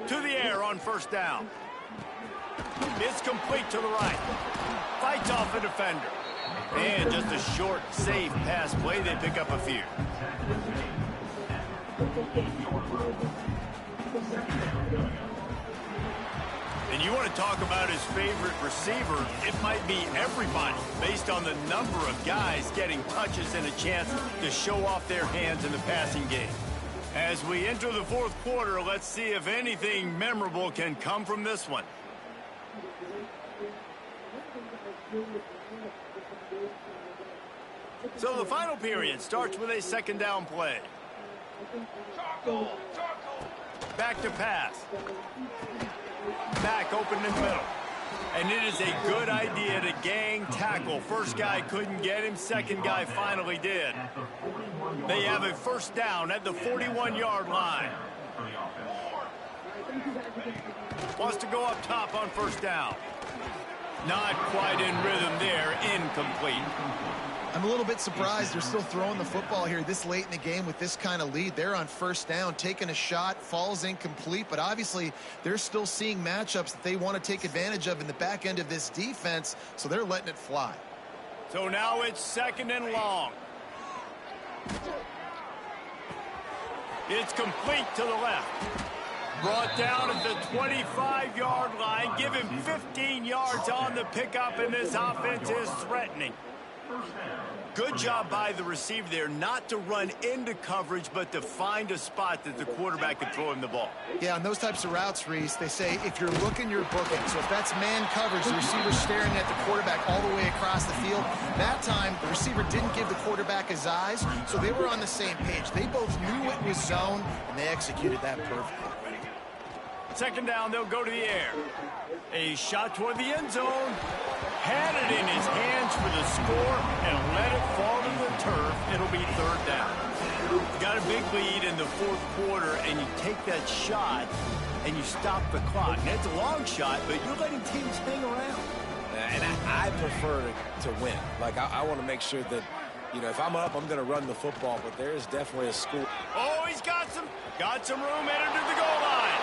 To the air on 1st down. It's complete to the right. Fights off a defender. And just a short, safe pass play. They pick up a few. And you want to talk about his favorite receiver, it might be everybody, based on the number of guys getting touches and a chance to show off their hands in the passing game. As we enter the fourth quarter, let's see if anything memorable can come from this one. So the final period starts with a second down play. Back to pass. Back open in the middle. And it is a good idea to gang tackle. First guy couldn't get him. Second guy finally did. They have a first down at the 41-yard line. Wants to go up top on first down. Not quite in rhythm there. Incomplete. I'm a little bit surprised they're still throwing the football here this late in the game with this kind of lead. They're on first down, taking a shot, falls incomplete, but obviously they're still seeing matchups that they want to take advantage of in the back end of this defense, so they're letting it fly. So now it's second and long. It's complete to the left. Brought down at the 25-yard line. Give him 15 yards on the pickup, and this offense is threatening. Good job by the receiver there not to run into coverage, but to find a spot that the quarterback can throw him the ball. Yeah, on those types of routes, Reese, they say if you're looking, you're booking. So if that's man coverage, the receiver's staring at the quarterback all the way across the field. That time, the receiver didn't give the quarterback his eyes, so they were on the same page. They both knew it was zone, and they executed that perfectly. Second down, they'll go to the air. A shot toward the end zone. Had it in his hands for the score and let it fall to the turf. It'll be third down. You got a big lead in the fourth quarter, and you take that shot, and you stop the clock. And it's a long shot, but you're letting teams hang around. And I prefer to win. Like, I want to make sure that, you know, if I'm up, I'm going to run the football, but there is definitely a score. Oh, he's got some room headed to the goal line.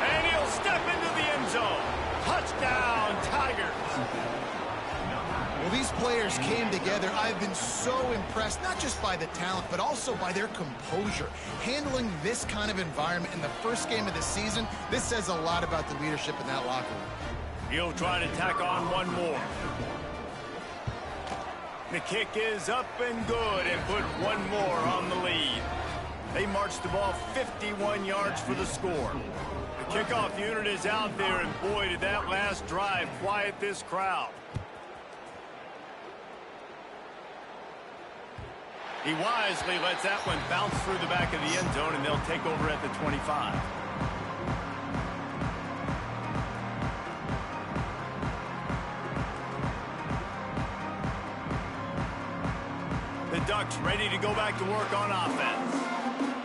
And he'll step into the end zone. Touchdown, Tigers. Well, these players came together. I've been so impressed, not just by the talent, but also by their composure. Handling this kind of environment in the first game of the season, this says a lot about the leadership in that locker room. He'll try to tack on one more. The kick is up and good and put one more on the lead. They marched the ball 51 yards for the score. The kickoff unit is out there, and boy, did that last drive quiet this crowd. He wisely lets that one bounce through the back of the end zone, and they'll take over at the 25. The Ducks ready to go back to work on offense.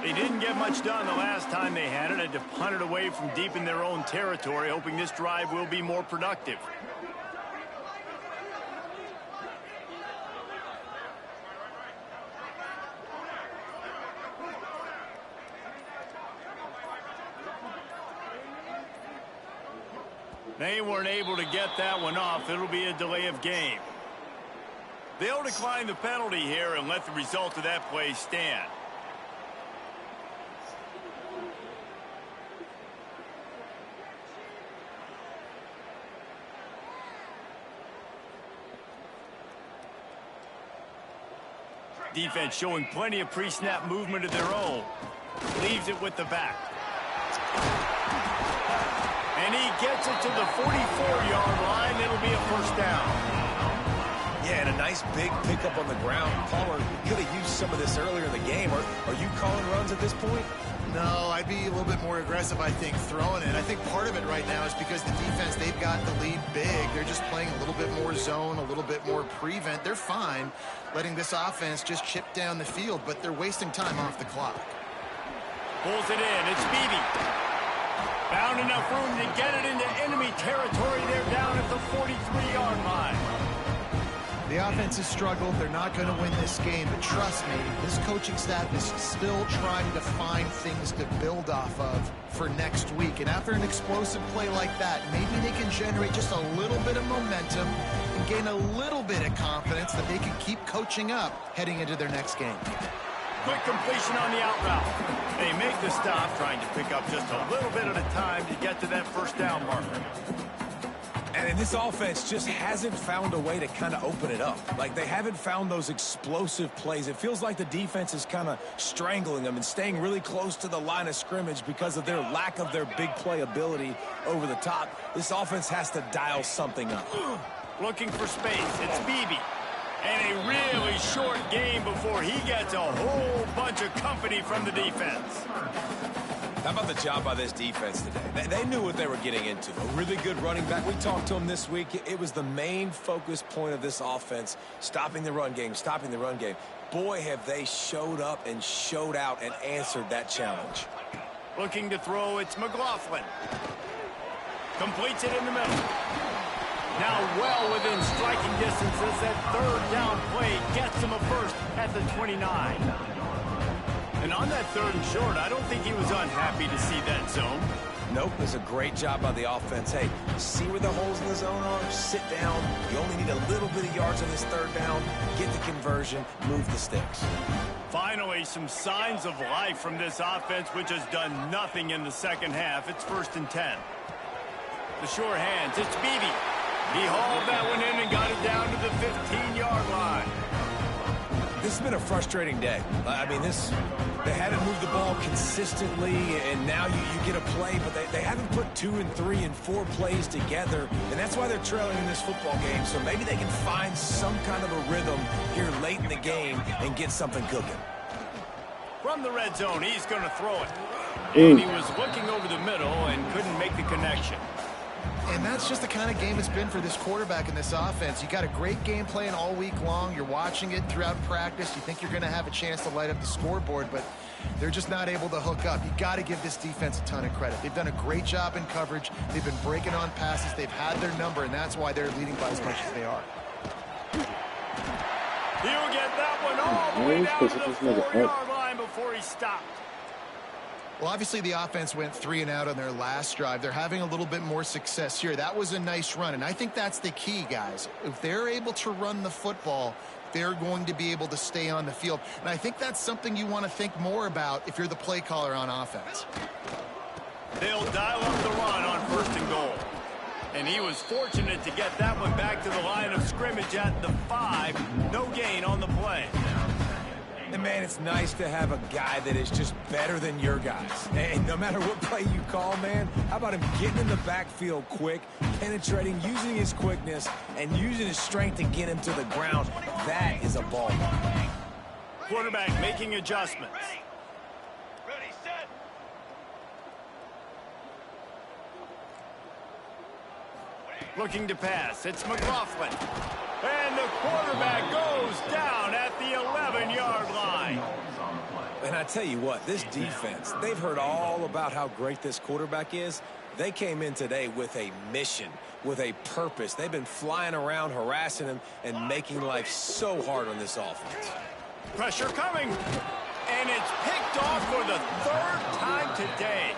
They didn't get much done the last time they had it. Had to punt it away from deep in their own territory, hoping this drive will be more productive. They weren't able to get that one off. It'll be a delay of game. They'll decline the penalty here and let the result of that play stand. Defense showing plenty of pre-snap movement of their own. Leaves it with the back. And he gets it to the 44-yard line. It'll be a first down. Yeah, and a nice big pickup on the ground. Palmer could have used some of this earlier in the game. Are you calling runs at this point? No, I'd be a little bit more aggressive, I think, throwing it. I think part of it right now is because the defense, they've got the lead big. They're just playing a little bit more zone, a little bit more prevent. They're fine letting this offense just chip down the field, but they're wasting time off the clock. Pulls it in. It's Beebe. Found enough room to get it into enemy territory. They're down at the 43-yard line. The offense has struggled. They're not going to win this game, but trust me, this coaching staff is still trying to find things to build off of for next week. And after an explosive play like that, maybe they can generate just a little bit of momentum and gain a little bit of confidence that they can keep coaching up heading into their next game. Quick completion on the out route. They make the stop, trying to pick up just a little bit at a time to get to that first down marker. And this offense just hasn't found a way to kind of open it up. Like, they haven't found those explosive plays. It feels like the defense is kind of strangling them and staying really close to the line of scrimmage because of their lack of their big play ability over the top. This offense has to dial something up. Looking for space. It's Beebe. And a really short game before he gets a whole bunch of company from the defense. How about the job by this defense today? They knew what they were getting into. A really good running back. We talked to him this week. It was the main focus point of this offense, stopping the run game, stopping the run game. Boy, have they showed up and showed out and answered that challenge. Looking to throw, it's McLaughlin. Completes it in the middle. Now well within striking distance as that third down play gets him a first at the 29. And on that third and short, I don't think he was unhappy to see that zone. Nope, it was a great job by the offense. Hey, see where the holes in the zone are? Sit down. You only need a little bit of yards on this third down. Get the conversion. Move the sticks. Finally, some signs of life from this offense, which has done nothing in the second half. It's 1st and 10. The short hands, it's Beebe. He hauled that one in and got it down to the 15-yard line. This has been a frustrating day. I mean, they haven't moved the ball consistently, and now you get a play, but they haven't put 2 and 3 and 4 plays together, and that's why they're trailing in this football game. So maybe they can find some kind of a rhythm here late in the game and get something cooking. From the red zone, he's going to throw it. And he was looking over the middle and couldn't make the connection. And that's just the kind of game it's been for this quarterback in this offense. You got a great game plan all week long. You're watching it throughout practice. You think you're going to have a chance to light up the scoreboard, but they're just not able to hook up. You got to give this defense a ton of credit. They've done a great job in coverage. They've been breaking on passes. They've had their number, and that's why they're leading by as much as they are. He'll get that one all the way down to the 4-yard line before he stopped. Well, obviously the offense went 3 and out on their last drive. They're having a little bit more success here. That was a nice run, and I think that's the key, guys. If they're able to run the football, they're going to be able to stay on the field. And I think that's something you want to think more about if you're the play caller on offense. They'll dial up the run on 1st and goal. And he was fortunate to get that one back to the line of scrimmage at the 5. No gain on the play. And, man, it's nice to have a guy that is just better than your guys. And no matter what play you call, man, how about him getting in the backfield quick, penetrating, using his quickness, and using his strength to get him to the ground? That is a ball. Quarterback making adjustments. Ready, set. Looking to pass. It's McLaughlin. And the quarterback goes down at the 11-yard line. And I tell you what, this defense, they've heard all about how great this quarterback is. They came in today with a mission, with a purpose. They've been flying around, harassing him, and making life so hard on this offense. Pressure coming. And it's picked off for the 3rd time today.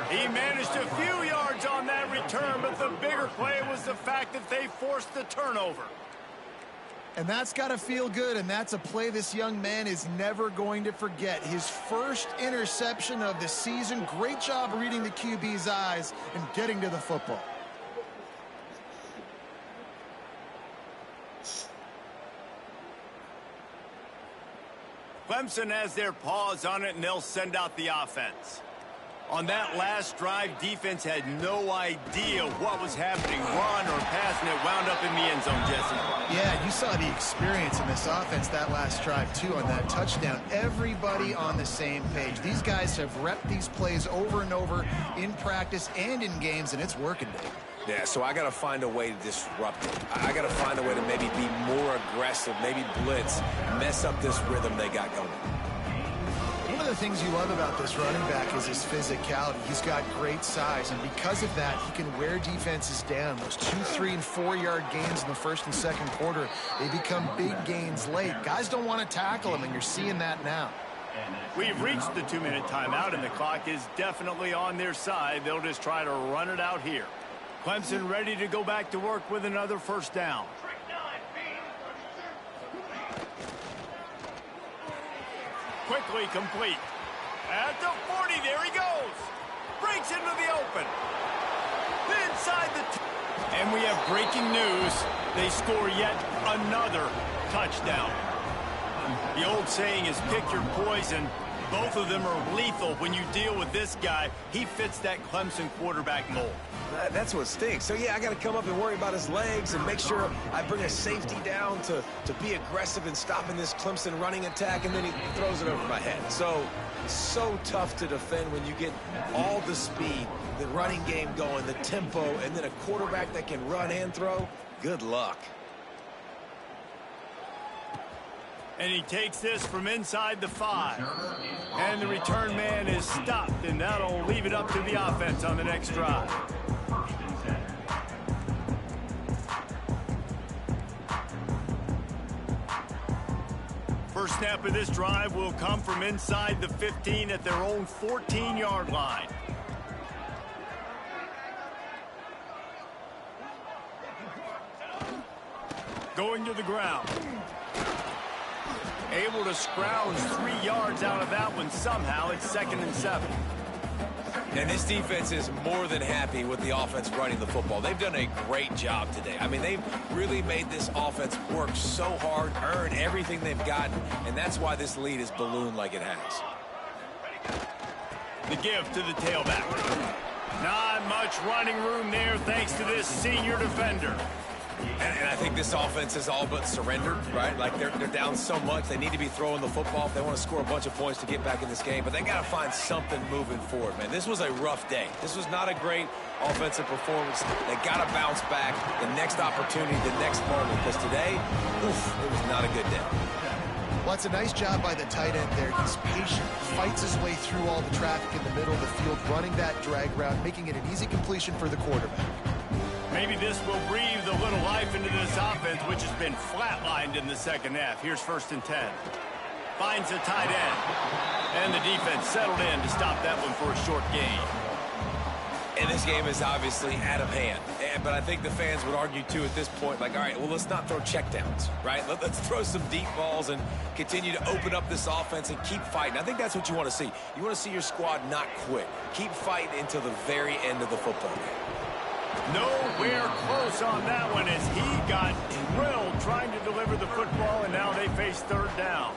He managed a few yards on that return, but the bigger play was the fact that they forced the turnover. And that's got to feel good, and that's a play this young man is never going to forget. His first interception of the season. Great job reading the QB's eyes and getting to the football. Clemson has their paws on it, and they'll send out the offense. On that last drive, defense had no idea what was happening, run or pass, and it wound up in the end zone, Jesse. Yeah, you saw the experience in this offense that last drive, too, on that touchdown. Everybody on the same page. These guys have repped these plays over and over in practice and in games, and it's working, Dave. Yeah, so I got to find a way to disrupt it. I got to find a way to maybe be more aggressive, maybe blitz, mess up this rhythm they got going. One of the things you love about this running back is his physicality. He's got great size, and because of that, he can wear defenses down. Those 2, 3, and 4-yard gains in the first and second quarter, they become big gains late. Guys don't want to tackle him, and you're seeing that now. We've reached the 2-minute timeout, and the clock is definitely on their side. They'll just try to run it out here. Clemson ready to go back to work with another 1st down. quickly complete. At the 40, there he goes. Breaks into the open. Inside the... And we have breaking news. They score yet another touchdown. The old saying is pick your poison. Both of them are lethal when you deal with this guy. He fits that Clemson quarterback mold. That's what stinks. So, yeah, I got to come up and worry about his legs and make sure I bring a safety down to be aggressive in stopping this Clemson running attack, and then he throws it over my head. So tough to defend when you get all the speed, the running game going, the tempo, and then a quarterback that can run and throw. Good luck. And he takes this from inside the 5. And the return man is stopped, and that'll leave it up to the offense on the next drive. First snap of this drive will come from inside the 15 at their own 14-yard line. Going to the ground. Able to scrounge 3 yards out of that one somehow. It's 2nd and 7. And this defense is more than happy with the offense running the football. They've done a great job today. I mean, they've really made this offense work so hard, earn everything they've gotten, and that's why this lead is ballooned like it has. The give to the tailback. Not much running room there thanks to this senior defender. And I think this offense is all but surrendered, right? Like they're down so much, they need to be throwing the football if they want to score a bunch of points to get back in this game. But they got to find something moving forward, man. This was a rough day. This was not a great offensive performance. They got to bounce back the next opportunity, the next moment. Because today, oof, it was not a good day. Well, it's a nice job by the tight end there. He's patient, fights his way through all the traffic in the middle of the field, running that drag route, making it an easy completion for the quarterback. Maybe this will breathe a little life into this offense, which has been flatlined in the second half. Here's 1st and 10. Finds a tight end. And the defense settled in to stop that one for a short gain. And this game is obviously out of hand. But I think the fans would argue, too, at this point, like, all right, well, let's not throw checkdowns, right? Let's throw some deep balls and continue to open up this offense and keep fighting. I think that's what you want to see. You want to see your squad not quit. Keep fighting until the very end of the football game. Nowhere close on that one as he got drilled trying to deliver the football, and now they face 3rd down.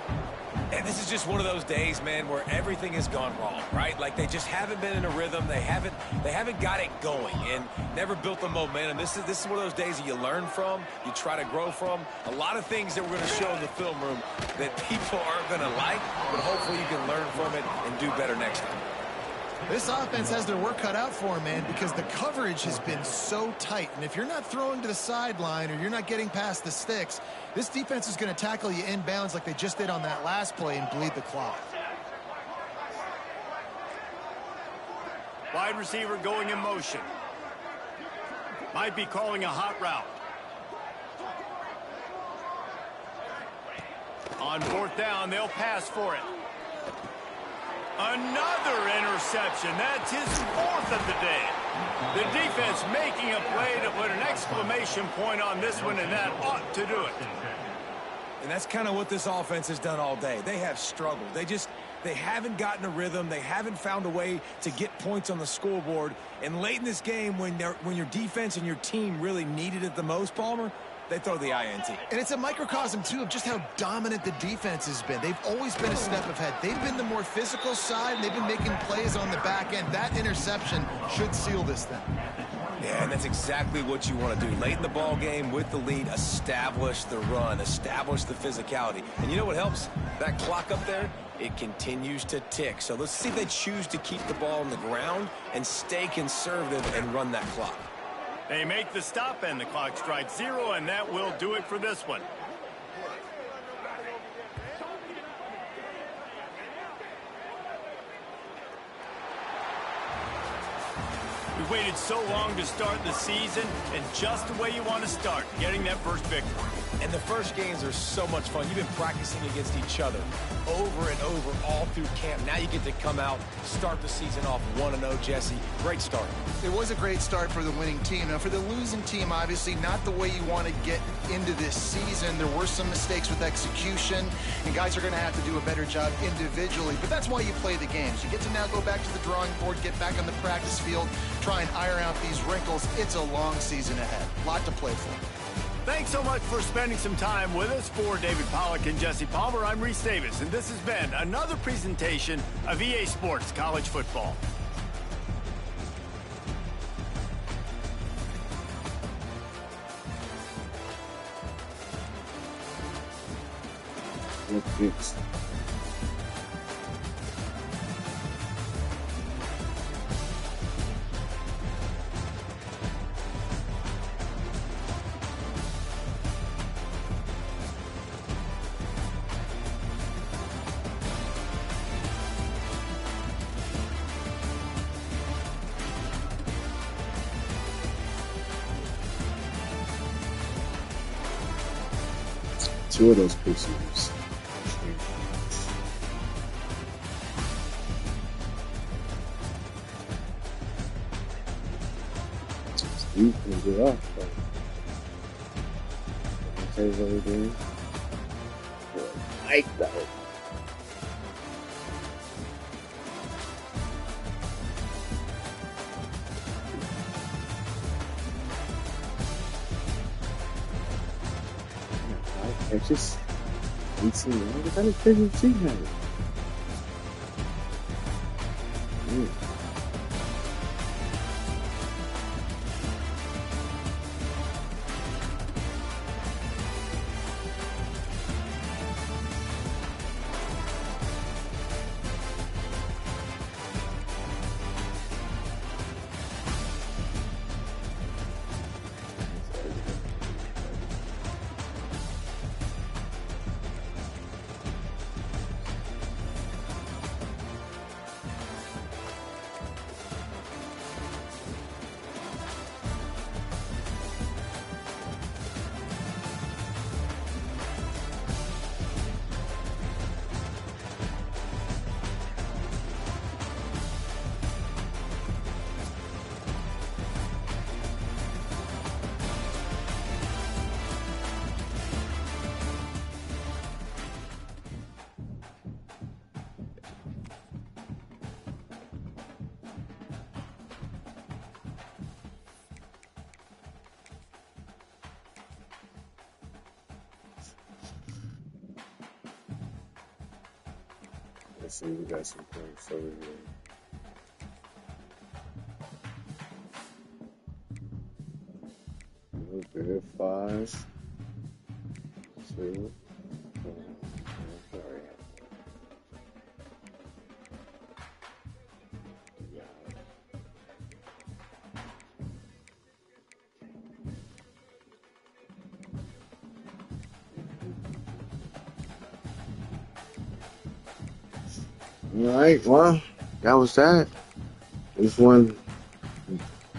And this is just one of those days, man, where everything has gone wrong, right? Like they just haven't been in a rhythm. They haven't got it going and never built the momentum. This is one of those days that you learn from, you try to grow from. A lot of things that we're going to show in the film room that people aren't going to like, but hopefully you can learn from it and do better next time. This offense has their work cut out for them, man, because the coverage has been so tight. And if you're not throwing to the sideline or you're not getting past the sticks, this defense is going to tackle you inbounds like they just did on that last play and bleed the clock. Wide receiver going in motion. Might be calling a hot route. On 4th down, they'll pass for it. Another interception. That's his 4th of the day. The defense making a play to put an exclamation point on this one, and that ought to do it. And that's kind of what this offense has done all day. They have struggled. They haven't gotten a rhythm. They haven't found a way to get points on the scoreboard. And late in this game, when your defense and your team really needed it the most, Palmer, they throw the INT. And it's a microcosm, too, of just how dominant the defense has been. They've always been a step ahead. They've been the more physical side, and they've been making plays on the back end. That interception should seal this thing. Yeah, and that's exactly what you want to do. Late in the ball game with the lead, establish the run, establish the physicality. And you know what helps? That clock up there, it continues to tick. So let's see if they choose to keep the ball on the ground and stay conservative and run that clock. They make the stop, and the clock strikes 0, and that will do it for this one. We waited so long to start the season, and just the way you want to start, getting that first victory. And the first games are so much fun. You've been practicing against each other over and over all through camp. Now you get to come out, start the season off 1-0, Jesse. Great start. It was a great start for the winning team. Now, for the losing team, obviously not the way you want to get into this season. There were some mistakes with execution, and guys are going to have to do a better job individually. But that's why you play the games. You get to now go back to the drawing board, get back on the practice field, try and iron out these wrinkles. It's a long season ahead. A lot to play for. Thanks so much for spending some time with us. For David Pollack and Jesse Palmer, I'm Reese Davis, and this has been another presentation of EA Sports College Football. Netflix. Two of those pictures. You can get off, but change everything. Like that. It's just 18. What kind of crazy she had? Let's see, we got some points over here. A little bit, 5, 2, 1. Sorry. All right, well, that was that. This one,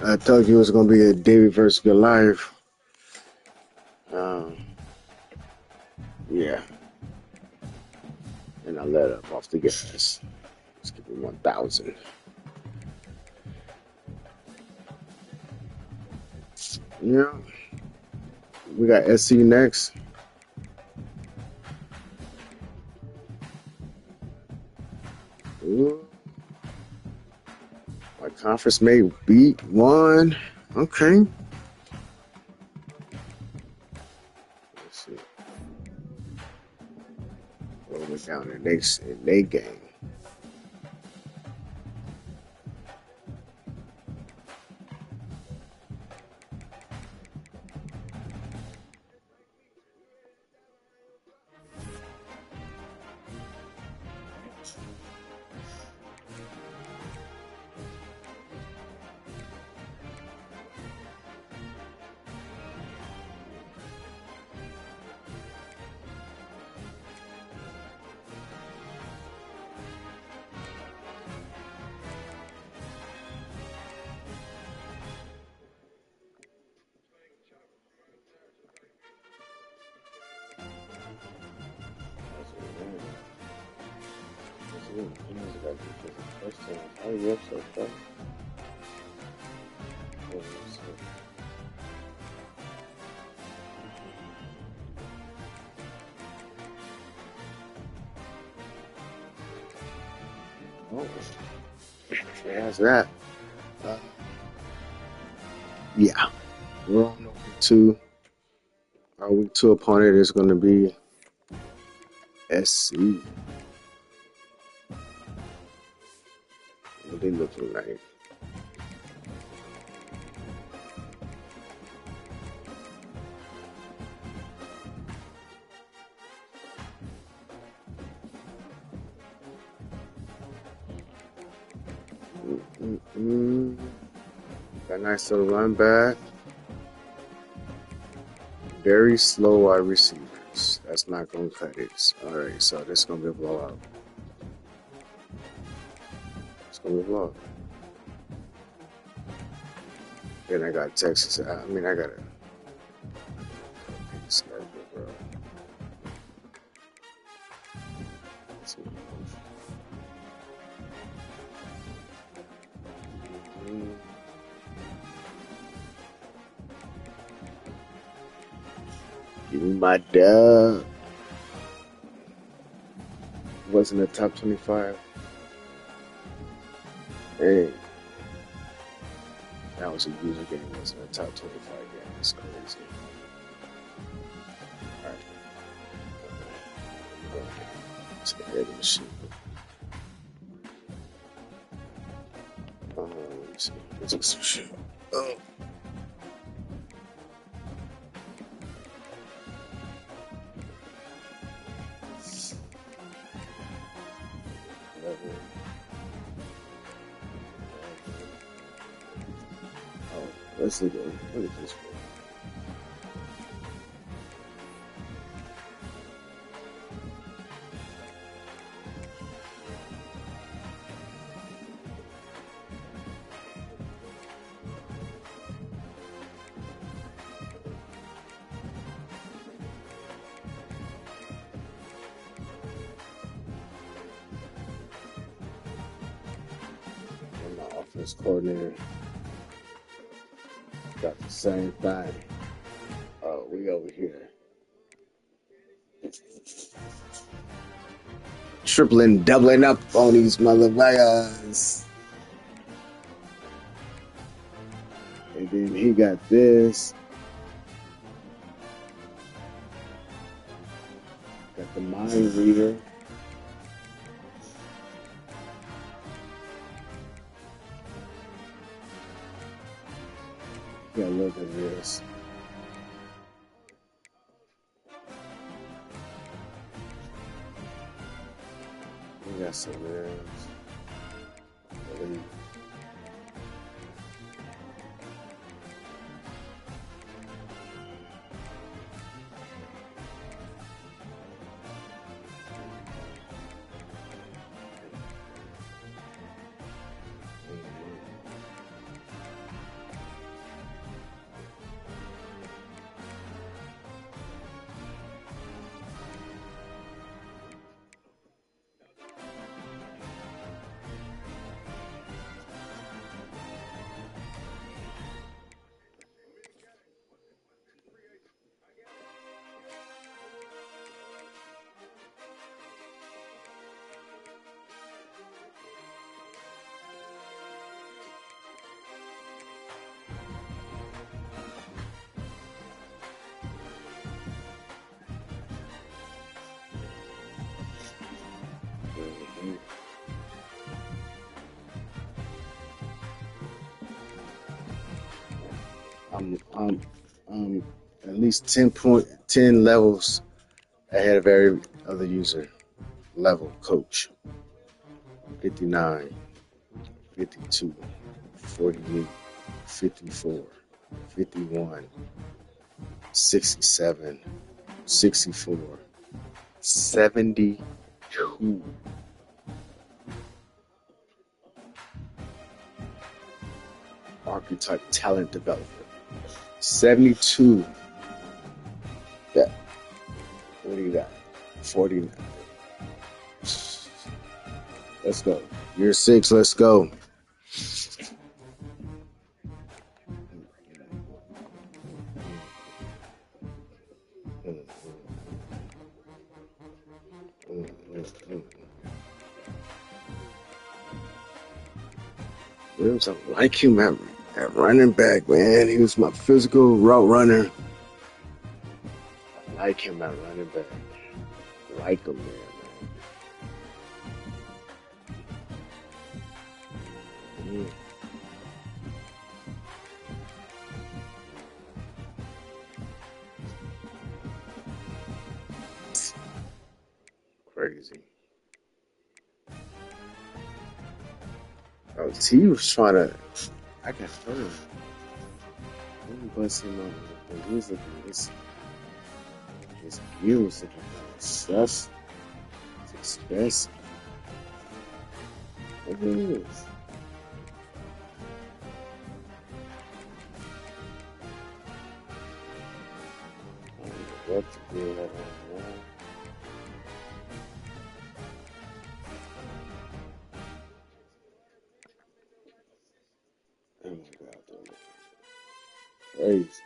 I told you it was going to be a David versus Goliath. Yeah. And I let up off the gas. Let's give it 1,000. Yeah. We got SC next. Ooh. My conference mate beat one. Okay. Let's see. What went down in their game? First time. Oh, yeah, so far. Oh, there's that. Yeah, we're on week 2. Our week 2 opponent is going to be SC. What they looking like? Got a nice little run back. Very slow wide receivers. That's not going to cut it. All right, so this is going to be a blowout. It's going to be a blowout. Then I got Texas. I got a schedule, bro. Give me my dub. Wasn't a top 25. Hey. That was a user game. It wasn't a top 25 game. That's crazy. Alright. Let's get rid of the shit. Let me see. Let's get some shit. Oh. Let's look at this one. And my offense coordinator got the same thing. Oh, we over here. Tripling, doubling up on these motherfuckers. And then he got this. Got the mind reader. Got a little bit of this. We got some ribs. I'm at least 10 levels ahead of every other user. Level coach. 59, 52, 48, 54, 51, 67, 64, 72. Archetype talent development. 72. Yeah. What do you got? 49. Let's go. Year 6, let's go. Williams, I like him at running back, man. He was my physical route runner. I like him at running back. I like him, man. Crazy. Oh, T was trying to. I got hurt. Let me bust him up. But he was looking at his gear was looking kind of sus. It's expensive. Look at this. I don't know what to do with that one, man. Oh my God, dude. Crazy.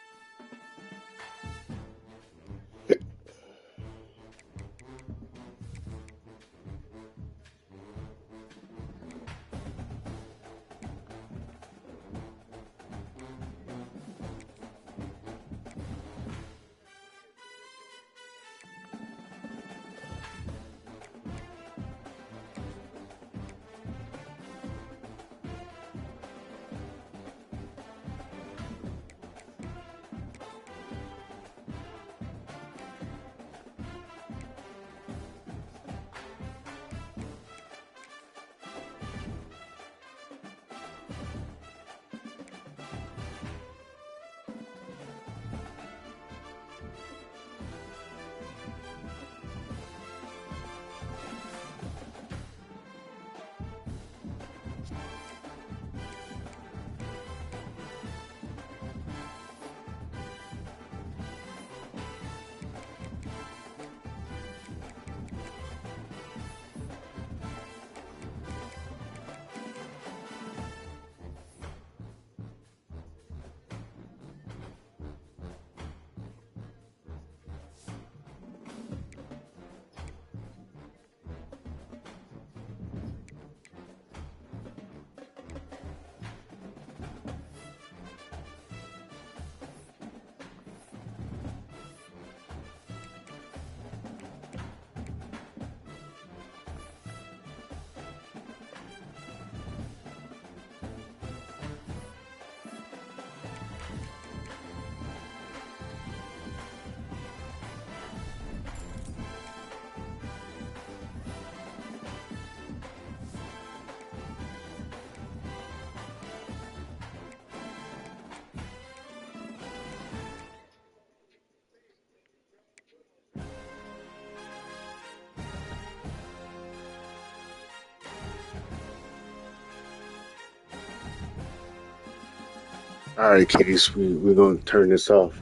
All right, kiddies, we're gonna turn this off.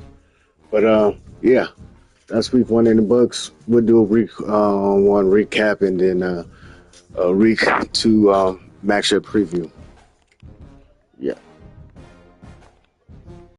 But yeah, that's week 1 in the books. We'll do a week 1 recap and then a week 2 matchup preview. Yeah.